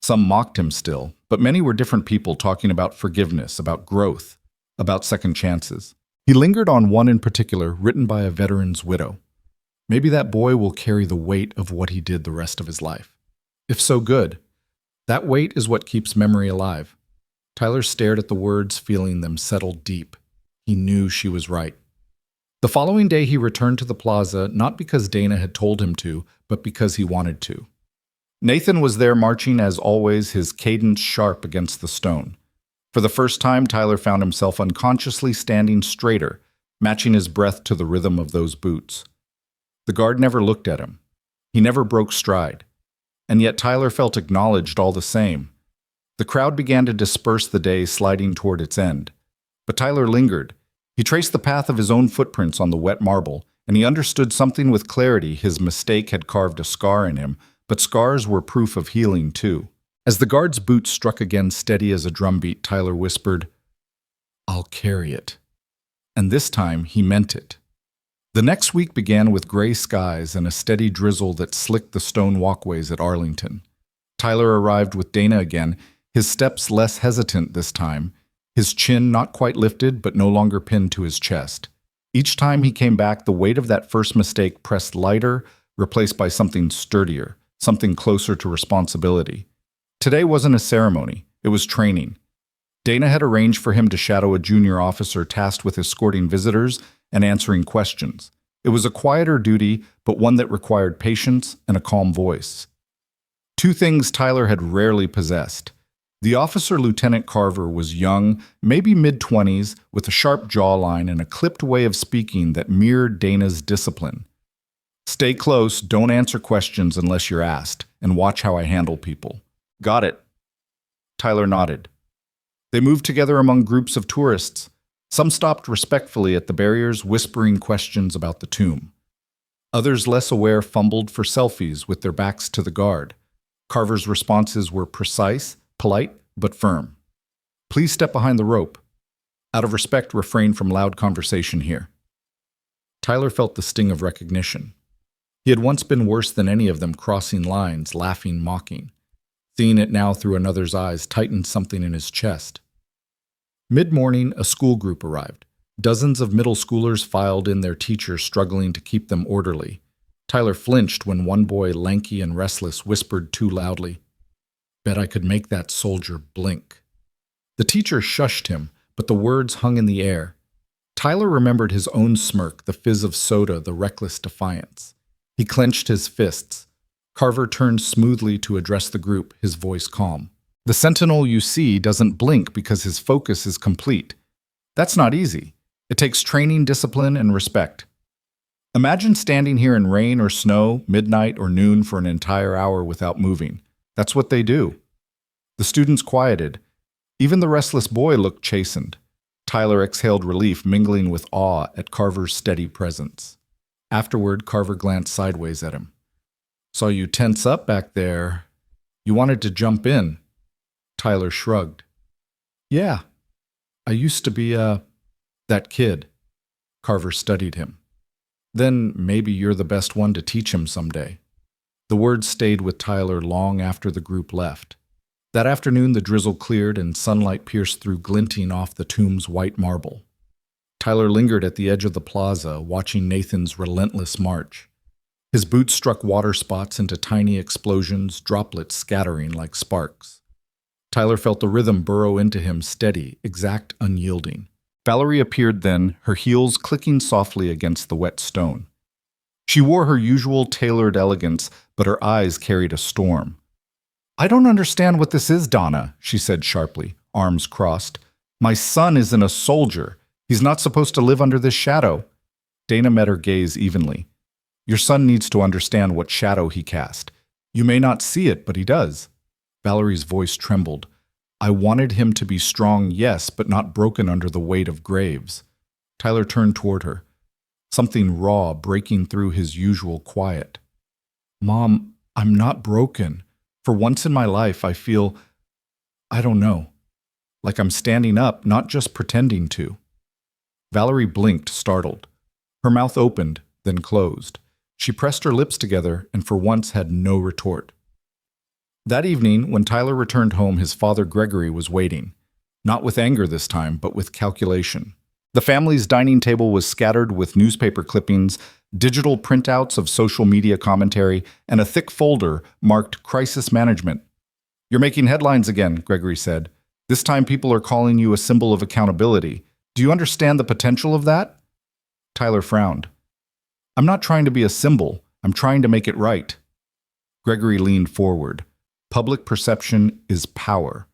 Speaker 1: Some mocked him still, but many were different people talking about forgiveness, about growth, about second chances. He lingered on one in particular, written by a veteran's widow. Maybe that boy will carry the weight of what he did the rest of his life. If so, good. That weight is what keeps memory alive. Tyler stared at the words, feeling them settle deep. He knew she was right. The following day, he returned to the plaza, not because Dana had told him to, but because he wanted to. Nathan was there marching as always, his cadence sharp against the stone. For the first time, Tyler found himself unconsciously standing straighter, matching his breath to the rhythm of those boots. The guard never looked at him. He never broke stride. And yet Tyler felt acknowledged all the same. The crowd began to disperse, the day sliding toward its end. But Tyler lingered. He traced the path of his own footprints on the wet marble, and he understood something with clarity. His mistake had carved a scar in him, but scars were proof of healing too. As the guard's boots struck again, steady as a drumbeat, Tyler whispered, "I'll carry it." And this time, he meant it. The next week began with gray skies and a steady drizzle that slicked the stone walkways at Arlington. Tyler arrived with Dana again, his steps less hesitant this time, his chin not quite lifted but no longer pinned to his chest. Each time he came back, the weight of that first mistake pressed lighter, replaced by something sturdier, something closer to responsibility. Today wasn't a ceremony, it was training. Dana had arranged for him to shadow a junior officer tasked with escorting visitors and answering questions. It was a quieter duty, but one that required patience and a calm voice. Two things Tyler had rarely possessed. The officer, Lieutenant Carver, was young, maybe mid-20s, with a sharp jawline and a clipped way of speaking that mirrored Dana's discipline. "Stay close, don't answer questions unless you're asked, and watch how I handle people." "Got it." Tyler nodded. They moved together among groups of tourists. Some stopped respectfully at the barriers, whispering questions about the tomb. Others, less aware, fumbled for selfies with their backs to the guard. Carver's responses were precise, polite, but firm. "Please step behind the rope. Out of respect, refrain from loud conversation here." Tyler felt the sting of recognition. He had once been worse than any of them, crossing lines, laughing, mocking. Seeing it now through another's eyes tightened something in his chest. Mid-morning, a school group arrived. Dozens of middle schoolers filed in, their teachers struggling to keep them orderly. Tyler flinched when one boy, lanky and restless, whispered too loudly, "Bet I could make that soldier blink." The teacher shushed him, but the words hung in the air. Tyler remembered his own smirk, the fizz of soda, the reckless defiance. He clenched his fists. Carver turned smoothly to address the group, his voice calm. "The sentinel you see doesn't blink because his focus is complete. That's not easy. It takes training, discipline, and respect." Imagine standing here in rain or snow, midnight or noon for an entire hour without moving. That's what they do. The students quieted. Even the restless boy looked chastened. Tyler exhaled relief, mingling with awe at Carver's steady presence. Afterward, Carver glanced sideways at him. "Saw you tense up back there. You wanted to jump in." Tyler shrugged. "Yeah, I used to be, that kid." Carver studied him. "Then maybe you're the best one to teach him someday." The words stayed with Tyler long after the group left. That afternoon, the drizzle cleared and sunlight pierced through, glinting off the tomb's white marble. Tyler lingered at the edge of the plaza, watching Nathan's relentless march. His boots struck water spots into tiny explosions, droplets scattering like sparks. Tyler felt the rhythm burrow into him, steady, exact, unyielding. Valerie appeared then, her heels clicking softly against the wet stone. She wore her usual tailored elegance, but her eyes carried a storm. "I don't understand what this is, Donna," she said sharply, arms crossed. "My son isn't a soldier. He's not supposed to live under this shadow." Dana met her gaze evenly. "Your son needs to understand what shadow he cast. You may not see it, but he does." Valerie's voice trembled. "I wanted him to be strong, yes, but not broken under the weight of graves." Tyler turned toward her, something raw breaking through his usual quiet. "Mom, I'm not broken. For once in my life, I feel, I don't know, like I'm standing up, not just pretending to." Valerie blinked, startled. Her mouth opened, then closed. She pressed her lips together and for once had no retort. That evening, when Tyler returned home, his father Gregory was waiting. Not with anger this time, but with calculation. The family's dining table was scattered with newspaper clippings, digital printouts of social media commentary, and a thick folder marked Crisis Management. "You're making headlines again," Gregory said. "This time people are calling you a symbol of accountability. Do you understand the potential of that?" Tyler frowned. "I'm not trying to be a symbol. I'm trying to make it right." Gregory leaned forward. "Public perception is power.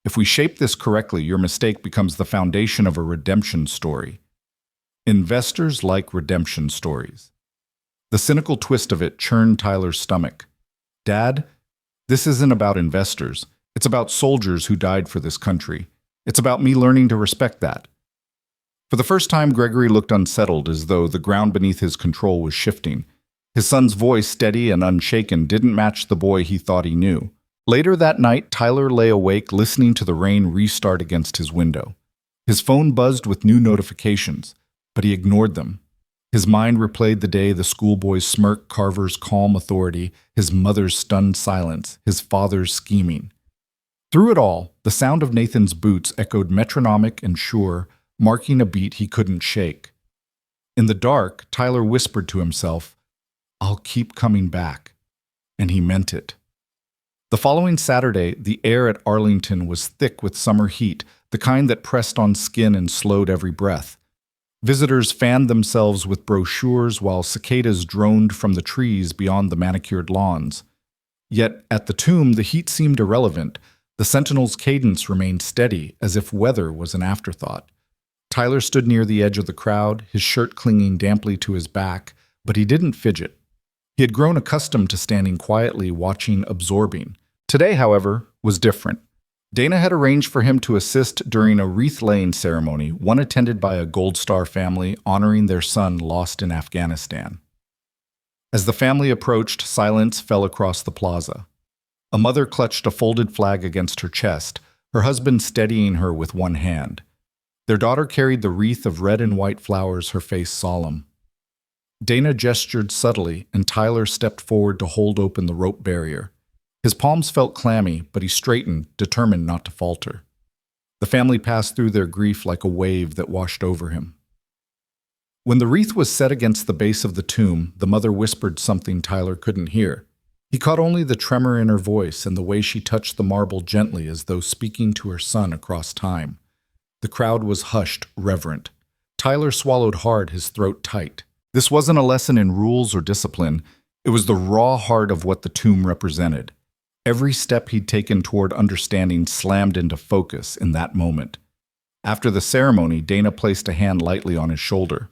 Speaker 1: If we shape this correctly, your mistake becomes the foundation of a redemption story. Investors like redemption stories." The cynical twist of it churned Tyler's stomach. "Dad, this isn't about investors. It's about soldiers who died for this country. It's about me learning to respect that." For the first time, Gregory looked unsettled, as though the ground beneath his control was shifting. His son's voice, steady and unshaken, didn't match the boy he thought he knew. Later that night, Tyler lay awake, listening to the rain restart against his window. His phone buzzed with new notifications, but he ignored them. His mind replayed the day, the schoolboy's smirk, Carver's calm authority, his mother's stunned silence, his father's scheming. Through it all, the sound of Nathan's boots echoed metronomic and sure, marking a beat he couldn't shake. In the dark, Tyler whispered to himself, "I'll keep coming back." And he meant it. The following Saturday, the air at Arlington was thick with summer heat, the kind that pressed on skin and slowed every breath. Visitors fanned themselves with brochures while cicadas droned from the trees beyond the manicured lawns. Yet at the tomb, the heat seemed irrelevant. The sentinel's cadence remained steady, as if weather was an afterthought. Tyler stood near the edge of the crowd, his shirt clinging damply to his back, but he didn't fidget. He had grown accustomed to standing quietly, watching, absorbing. Today, however, was different. Dana had arranged for him to assist during a wreath-laying ceremony, one attended by a Gold Star family honoring their son lost in Afghanistan. As the family approached, silence fell across the plaza. A mother clutched a folded flag against her chest, her husband steadying her with one hand. Their daughter carried the wreath of red and white flowers, her face solemn. Dana gestured subtly, and Tyler stepped forward to hold open the rope barrier. His palms felt clammy, but he straightened, determined not to falter. The family passed through their grief like a wave that washed over him. When the wreath was set against the base of the tomb, the mother whispered something Tyler couldn't hear. He caught only the tremor in her voice and the way she touched the marble gently, as though speaking to her son across time. The crowd was hushed, reverent. Tyler swallowed hard, his throat tight. This wasn't a lesson in rules or discipline. It was the raw heart of what the tomb represented. Every step he'd taken toward understanding slammed into focus in that moment. After the ceremony, Dana placed a hand lightly on his shoulder.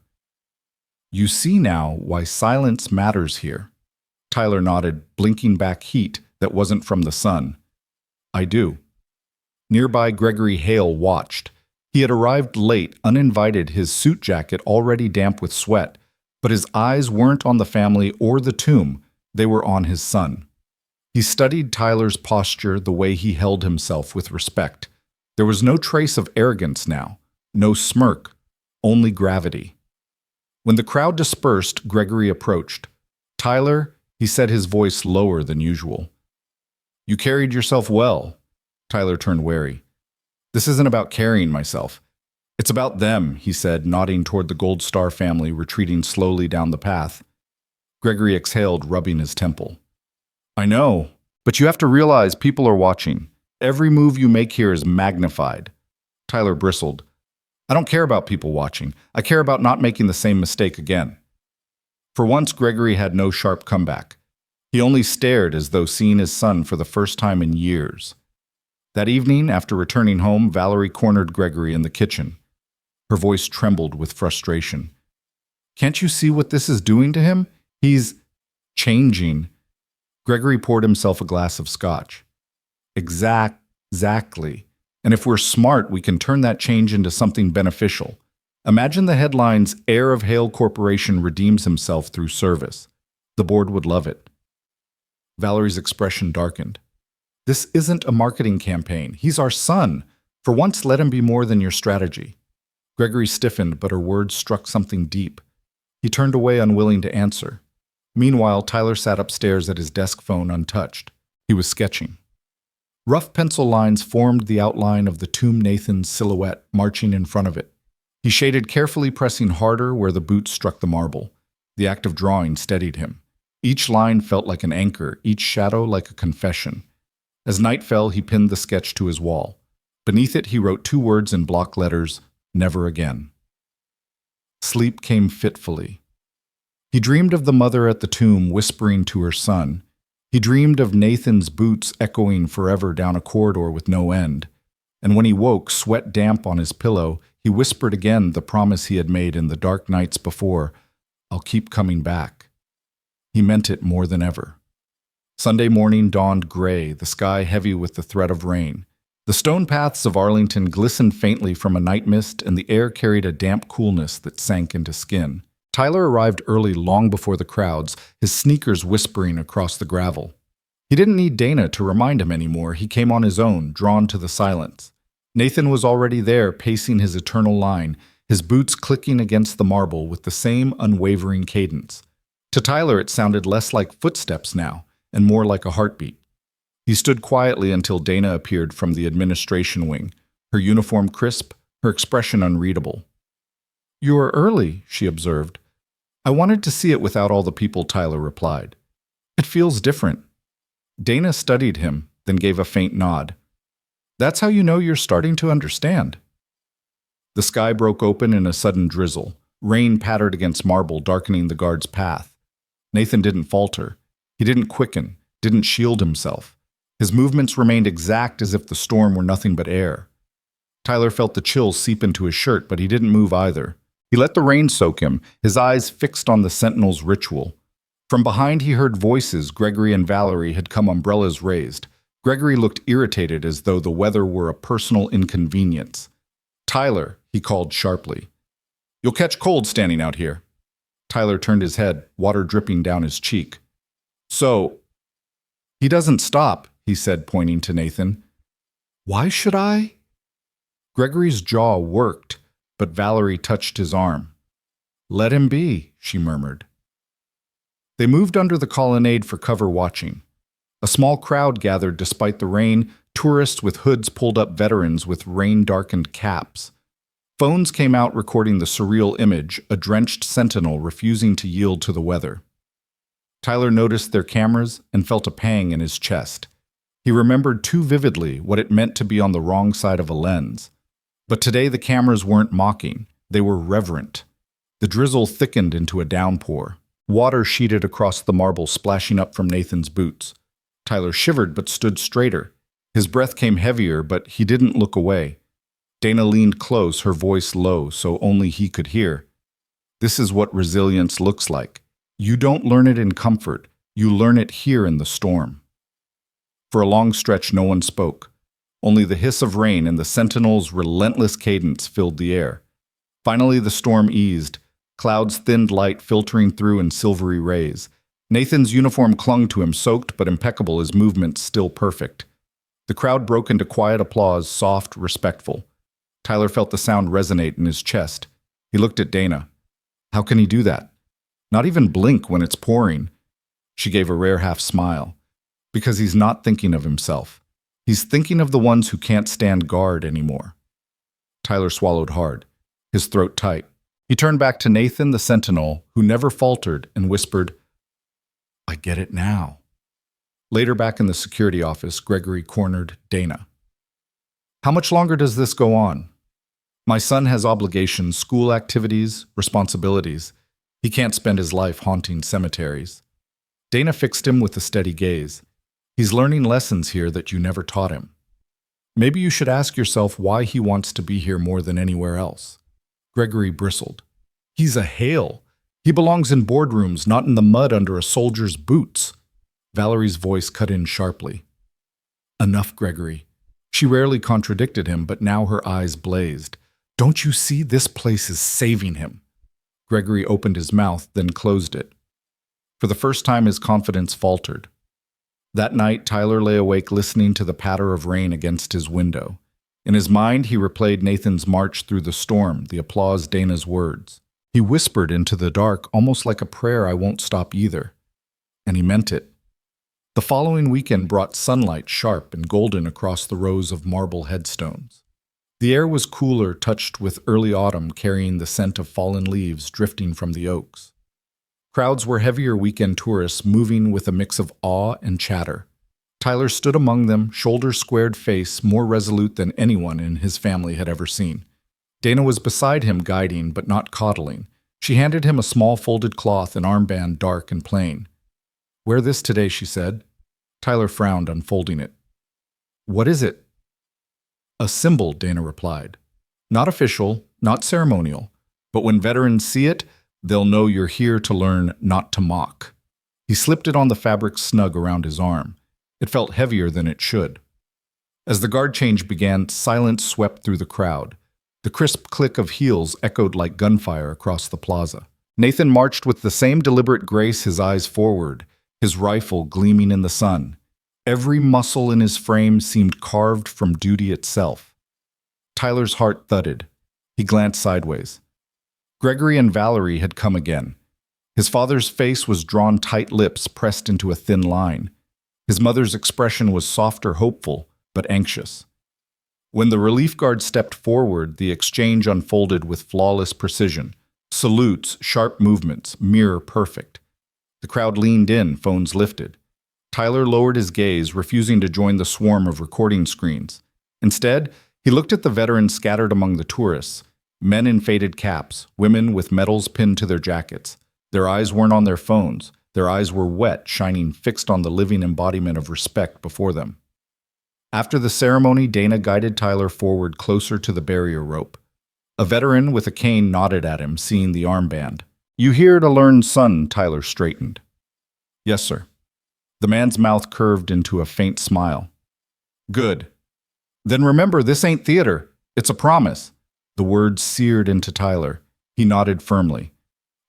Speaker 1: You see now why silence matters here. Tyler nodded, blinking back heat that wasn't from the sun. I do. Nearby, Gregory Hale watched. He had arrived late, uninvited, his suit jacket already damp with sweat, but his eyes weren't on the family or the tomb, they were on his son. He studied Tyler's posture, the way he held himself with respect. There was no trace of arrogance now, no smirk, only gravity. When the crowd dispersed, Gregory approached. Tyler, he said, his voice lower than usual. You carried yourself well. Tyler turned wary. This isn't about carrying myself. It's about them, he said, nodding toward the Gold Star family retreating slowly down the path. Gregory exhaled, rubbing his temple. I know, but you have to realize people are watching. Every move you make here is magnified. Tyler bristled. I don't care about people watching. I care about not making the same mistake again. For once, Gregory had no sharp comeback. He only stared as though seeing his son for the first time in years. That evening, after returning home, Valerie cornered Gregory in the kitchen. Her voice trembled with frustration. Can't you see what this is doing to him? He's changing. Gregory poured himself a glass of scotch. Exactly. And if we're smart, we can turn that change into something beneficial. Imagine the headlines, Heir of Hale Corporation redeems himself through service. The board would love it. Valerie's expression darkened. This isn't a marketing campaign. He's our son. For once, let him be more than your strategy. Gregory stiffened, but her words struck something deep. He turned away, unwilling to answer. Meanwhile, Tyler sat upstairs at his desk phone untouched. He was sketching. Rough pencil lines formed the outline of the tomb Nathan's silhouette marching in front of it. He shaded carefully, pressing harder where the boots struck the marble. The act of drawing steadied him. Each line felt like an anchor, each shadow like a confession. As night fell, he pinned the sketch to his wall. Beneath it, he wrote 2 words in block letters, never again. Sleep came fitfully. He dreamed of the mother at the tomb whispering to her son. He dreamed of Nathan's boots echoing forever down a corridor with no end. And when he woke, sweat damp on his pillow, he whispered again the promise he had made in the dark nights before, I'll keep coming back. He meant it more than ever. Sunday morning dawned gray, the sky heavy with the threat of rain. The stone paths of Arlington glistened faintly from a night mist, and the air carried a damp coolness that sank into skin. Tyler arrived early, long before the crowds, his sneakers whispering across the gravel. He didn't need Dana to remind him anymore. He came on his own, drawn to the silence. Nathan was already there, pacing his eternal line, his boots clicking against the marble with the same unwavering cadence. To Tyler, it sounded less like footsteps now, and more like a heartbeat. He stood quietly until Dana appeared from the administration wing, her uniform crisp, her expression unreadable. "You're early," she observed. "I wanted to see it without all the people," Tyler replied. "It feels different." Dana studied him, then gave a faint nod. "That's how you know you're starting to understand." The sky broke open in a sudden drizzle. Rain pattered against marble, darkening the guard's path. Nathan didn't falter. He didn't quicken, didn't shield himself. His movements remained exact as if the storm were nothing but air. Tyler felt the chill seep into his shirt, but he didn't move either. He let the rain soak him, his eyes fixed on the sentinel's ritual. From behind he heard voices. Gregory and Valerie had come, umbrellas raised. Gregory looked irritated, as though the weather were a personal inconvenience. "Tyler," he called sharply. "You'll catch cold standing out here." Tyler turned his head, water dripping down his cheek. "So, he doesn't stop," he said, pointing to Nathan. "Why should I?" Gregory's jaw worked, but Valerie touched his arm. "Let him be," she murmured. They moved under the colonnade for cover, watching. A small crowd gathered despite the rain, tourists with hoods pulled up, veterans with rain-darkened caps. Phones came out recording the surreal image, a drenched sentinel refusing to yield to the weather. Tyler noticed their cameras and felt a pang in his chest. He remembered too vividly what it meant to be on the wrong side of a lens. But today the cameras weren't mocking, they were reverent. The drizzle thickened into a downpour. Water sheeted across the marble, splashing up from Nathan's boots. Tyler shivered but stood straighter. His breath came heavier, but he didn't look away. Dana leaned close, her voice low so only he could hear. This is what resilience looks like. You don't learn it in comfort. You learn it here in the storm. For a long stretch, no one spoke. Only the hiss of rain and the sentinel's relentless cadence filled the air. Finally, the storm eased, clouds thinned light filtering through in silvery rays. Nathan's uniform clung to him, soaked but impeccable, his movements still perfect. The crowd broke into quiet applause, soft, respectful. Tyler felt the sound resonate in his chest. He looked at Dana. How can he do that? Not even blink when it's pouring. She gave a rare half smile. Because he's not thinking of himself. He's thinking of the ones who can't stand guard anymore. Tyler swallowed hard, his throat tight. He turned back to Nathan, the sentinel, who never faltered, and whispered, I get it now. Later, back in the security office, Gregory cornered Dana. How much longer does this go on? My son has obligations, school activities, responsibilities. He can't spend his life haunting cemeteries. Dana fixed him with a steady gaze. He's learning lessons here that you never taught him. Maybe you should ask yourself why he wants to be here more than anywhere else. Gregory bristled. He's a Hale. He belongs in boardrooms, not in the mud under a soldier's boots. Valerie's voice cut in sharply. Enough, Gregory. She rarely contradicted him, but now her eyes blazed. Don't you see? This place is saving him. Gregory opened his mouth, then closed it. For the first time, his confidence faltered. That night, Tyler lay awake listening to the patter of rain against his window. In his mind, he replayed Nathan's march through the storm, the applause, Dana's words. He whispered into the dark, almost like a prayer, I won't stop either. And he meant it. The following weekend brought sunlight sharp and golden across the rows of marble headstones. The air was cooler, touched with early autumn, carrying the scent of fallen leaves drifting from the oaks. Crowds were heavier weekend tourists, moving with a mix of awe and chatter. Tyler stood among them, shoulder-squared face, more resolute than anyone in his family had ever seen. Dana was beside him, guiding but not coddling. She handed him a small folded cloth, an armband dark and plain. Wear this today, she said. Tyler frowned, unfolding it. What is it? A symbol, Dana replied. Not official, not ceremonial, but when veterans see it, they'll know you're here to learn, not to mock. He slipped it on the fabric snug around his arm. It felt heavier than it should. As the guard change began, silence swept through the crowd. The crisp click of heels echoed like gunfire across the plaza. Nathan marched with the same deliberate grace, his eyes forward, his rifle gleaming in the sun. Every muscle in his frame seemed carved from duty itself. Tyler's heart thudded. He glanced sideways. Gregory and Valerie had come again. His father's face was drawn, tight lips pressed into a thin line. His mother's expression was softer, hopeful, but anxious. When the relief guard stepped forward, the exchange unfolded with flawless precision. Salutes, sharp movements, mirror perfect. The crowd leaned in, phones lifted. Tyler lowered his gaze, refusing to join the swarm of recording screens. Instead, he looked at the veterans scattered among the tourists. Men in faded caps, women with medals pinned to their jackets. Their eyes weren't on their phones. Their eyes were wet, shining fixed on the living embodiment of respect before them. After the ceremony, Dana guided Tyler forward closer to the barrier rope. A veteran with a cane nodded at him, seeing the armband. You here to learn, son? Tyler straightened. Yes, sir. The man's mouth curved into a faint smile. Good. Then remember, this ain't theater. It's a promise. The words seared into Tyler. He nodded firmly,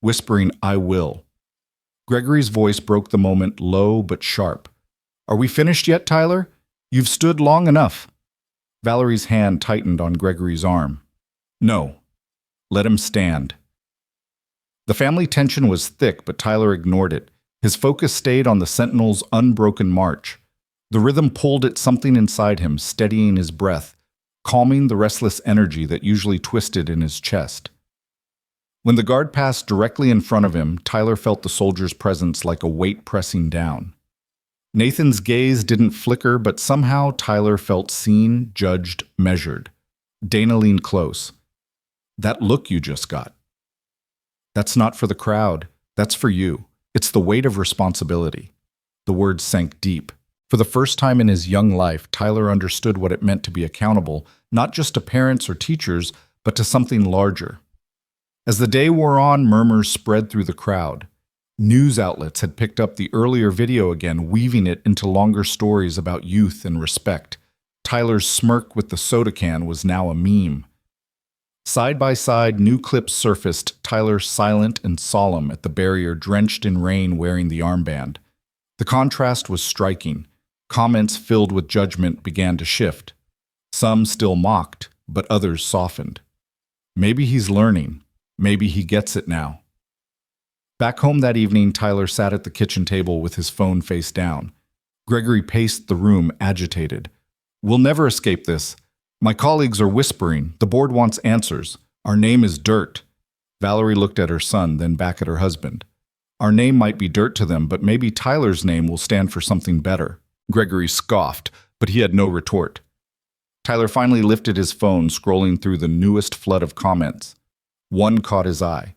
Speaker 1: whispering, I will. Gregory's voice broke the moment, low but sharp. Are we finished yet, Tyler? You've stood long enough. Valerie's hand tightened on Gregory's arm. No. Let him stand. The family tension was thick, but Tyler ignored it. His focus stayed on the sentinel's unbroken march. The rhythm pulled at something inside him, steadying his breath, calming the restless energy that usually twisted in his chest. When the guard passed directly in front of him, Tyler felt the soldier's presence like a weight pressing down. Nathan's gaze didn't flicker, but somehow Tyler felt seen, judged, measured. Dana leaned close. That look you just got. That's not for the crowd. That's for you. It's the weight of responsibility. The words sank deep. For the first time in his young life, Tyler understood what it meant to be accountable, not just to parents or teachers, but to something larger. As the day wore on, murmurs spread through the crowd. News outlets had picked up the earlier video again, weaving it into longer stories about youth and respect. Tyler's smirk with the soda can was now a meme. Side by side, new clips surfaced, Tyler silent and solemn at the barrier, drenched in rain, wearing the armband. The contrast was striking. Comments filled with judgment began to shift. Some still mocked, but others softened. Maybe he's learning. Maybe he gets it now. Back home that evening, Tyler sat at the kitchen table with his phone face down. Gregory paced the room, agitated. "We'll never escape this. My colleagues are whispering. The board wants answers. Our name is dirt." Valerie looked at her son, then back at her husband. "Our name might be dirt to them, but maybe Tyler's name will stand for something better." Gregory scoffed, but he had no retort. Tyler finally lifted his phone, scrolling through the newest flood of comments. One caught his eye.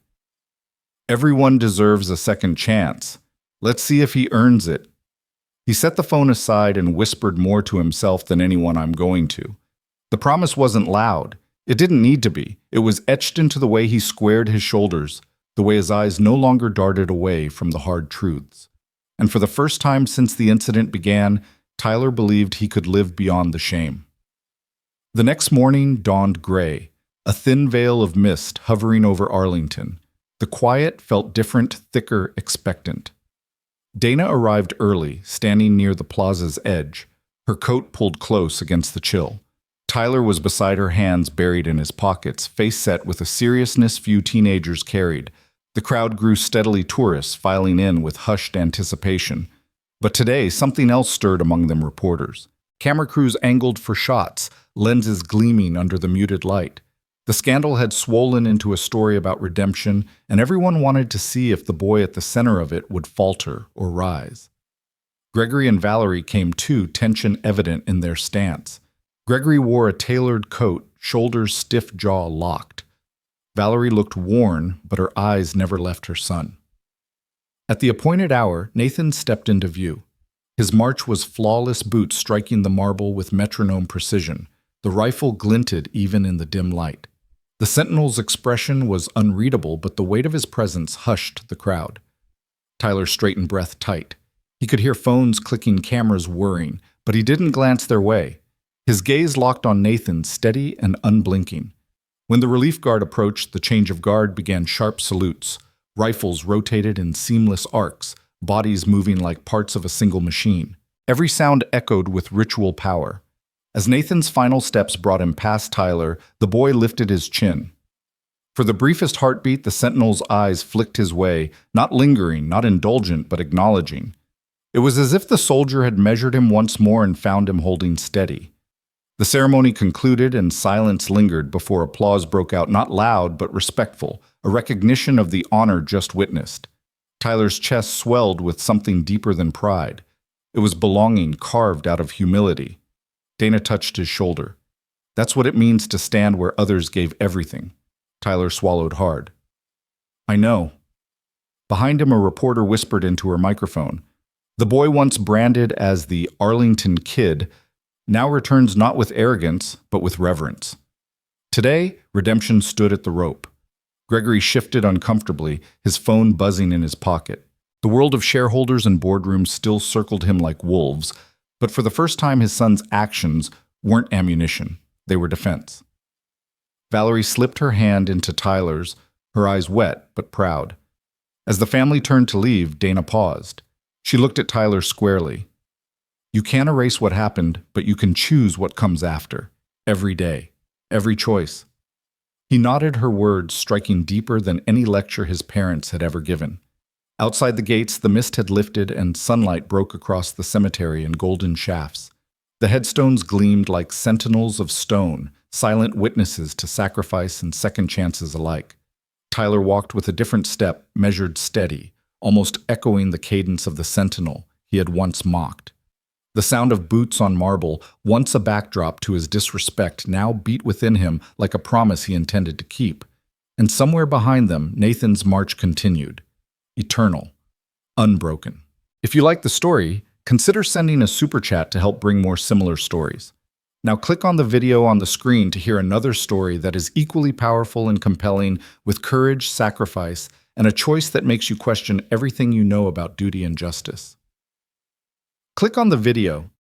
Speaker 1: "Everyone deserves a second chance. Let's see if he earns it." He set the phone aside and whispered more to himself than anyone I'm going to. The promise wasn't loud. It didn't need to be. It was etched into the way he squared his shoulders, the way his eyes no longer darted away from the hard truths. And for the first time since the incident began, Tyler believed he could live beyond the shame. The next morning dawned gray, a thin veil of mist hovering over Arlington. The quiet felt different, thicker, expectant. Dana arrived early, standing near the plaza's edge, her coat pulled close against the chill. Tyler was beside her, hands buried in his pockets, face set with a seriousness few teenagers carried. The crowd grew steadily, tourists filing in with hushed anticipation. But today, something else stirred among them, reporters. Camera crews angled for shots, lenses gleaming under the muted light. The scandal had swollen into a story about redemption, and everyone wanted to see if the boy at the center of it would falter or rise. Gregory and Valerie came too, tension evident in their stance. Gregory wore a tailored coat, shoulders stiff, jaw locked. Valerie looked worn, but her eyes never left her son. At the appointed hour, Nathan stepped into view. His march was flawless, boots striking the marble with metronome precision. The rifle glinted even in the dim light. The sentinel's expression was unreadable, but the weight of his presence hushed the crowd. Tyler straightened, breath tight. He could hear phones clicking, cameras whirring, but he didn't glance their way. His gaze locked on Nathan, steady and unblinking. When the relief guard approached, the change of guard began sharp salutes. Rifles rotated in seamless arcs, bodies moving like parts of a single machine. Every sound echoed with ritual power. As Nathan's final steps brought him past Tyler, the boy lifted his chin. For the briefest heartbeat, the sentinel's eyes flicked his way, not lingering, not indulgent, but acknowledging. It was as if the soldier had measured him once more and found him holding steady. The ceremony concluded and silence lingered before applause broke out, not loud but respectful, a recognition of the honor just witnessed. Tyler's chest swelled with something deeper than pride. It was belonging carved out of humility. Dana touched his shoulder. "That's what it means to stand where others gave everything." Tyler swallowed hard. "I know." Behind him, a reporter whispered into her microphone. "The boy once branded as the Arlington Kid now returns not with arrogance, but with reverence." Today, redemption stood at the rope. Gregory shifted uncomfortably, his phone buzzing in his pocket. The world of shareholders and boardrooms still circled him like wolves, but for the first time his son's actions weren't ammunition, they were defense. Valerie slipped her hand into Tyler's, her eyes wet but proud. As the family turned to leave, Dana paused. She looked at Tyler squarely. "You can't erase what happened, but you can choose what comes after. Every day. Every choice." He nodded, her words striking deeper than any lecture his parents had ever given. Outside the gates, the mist had lifted and sunlight broke across the cemetery in golden shafts. The headstones gleamed like sentinels of stone, silent witnesses to sacrifice and second chances alike. Tyler walked with a different step, measured, steady, almost echoing the cadence of the sentinel he had once mocked. The sound of boots on marble, once a backdrop to his disrespect, now beat within him like a promise he intended to keep. And somewhere behind them, Nathan's march continued. Eternal. Unbroken. If you like the story, consider sending a super chat to help bring more similar stories. Now click on the video on the screen to hear another story that is equally powerful and compelling, with courage, sacrifice, and a choice that makes you question everything you know about duty and justice. Click on the video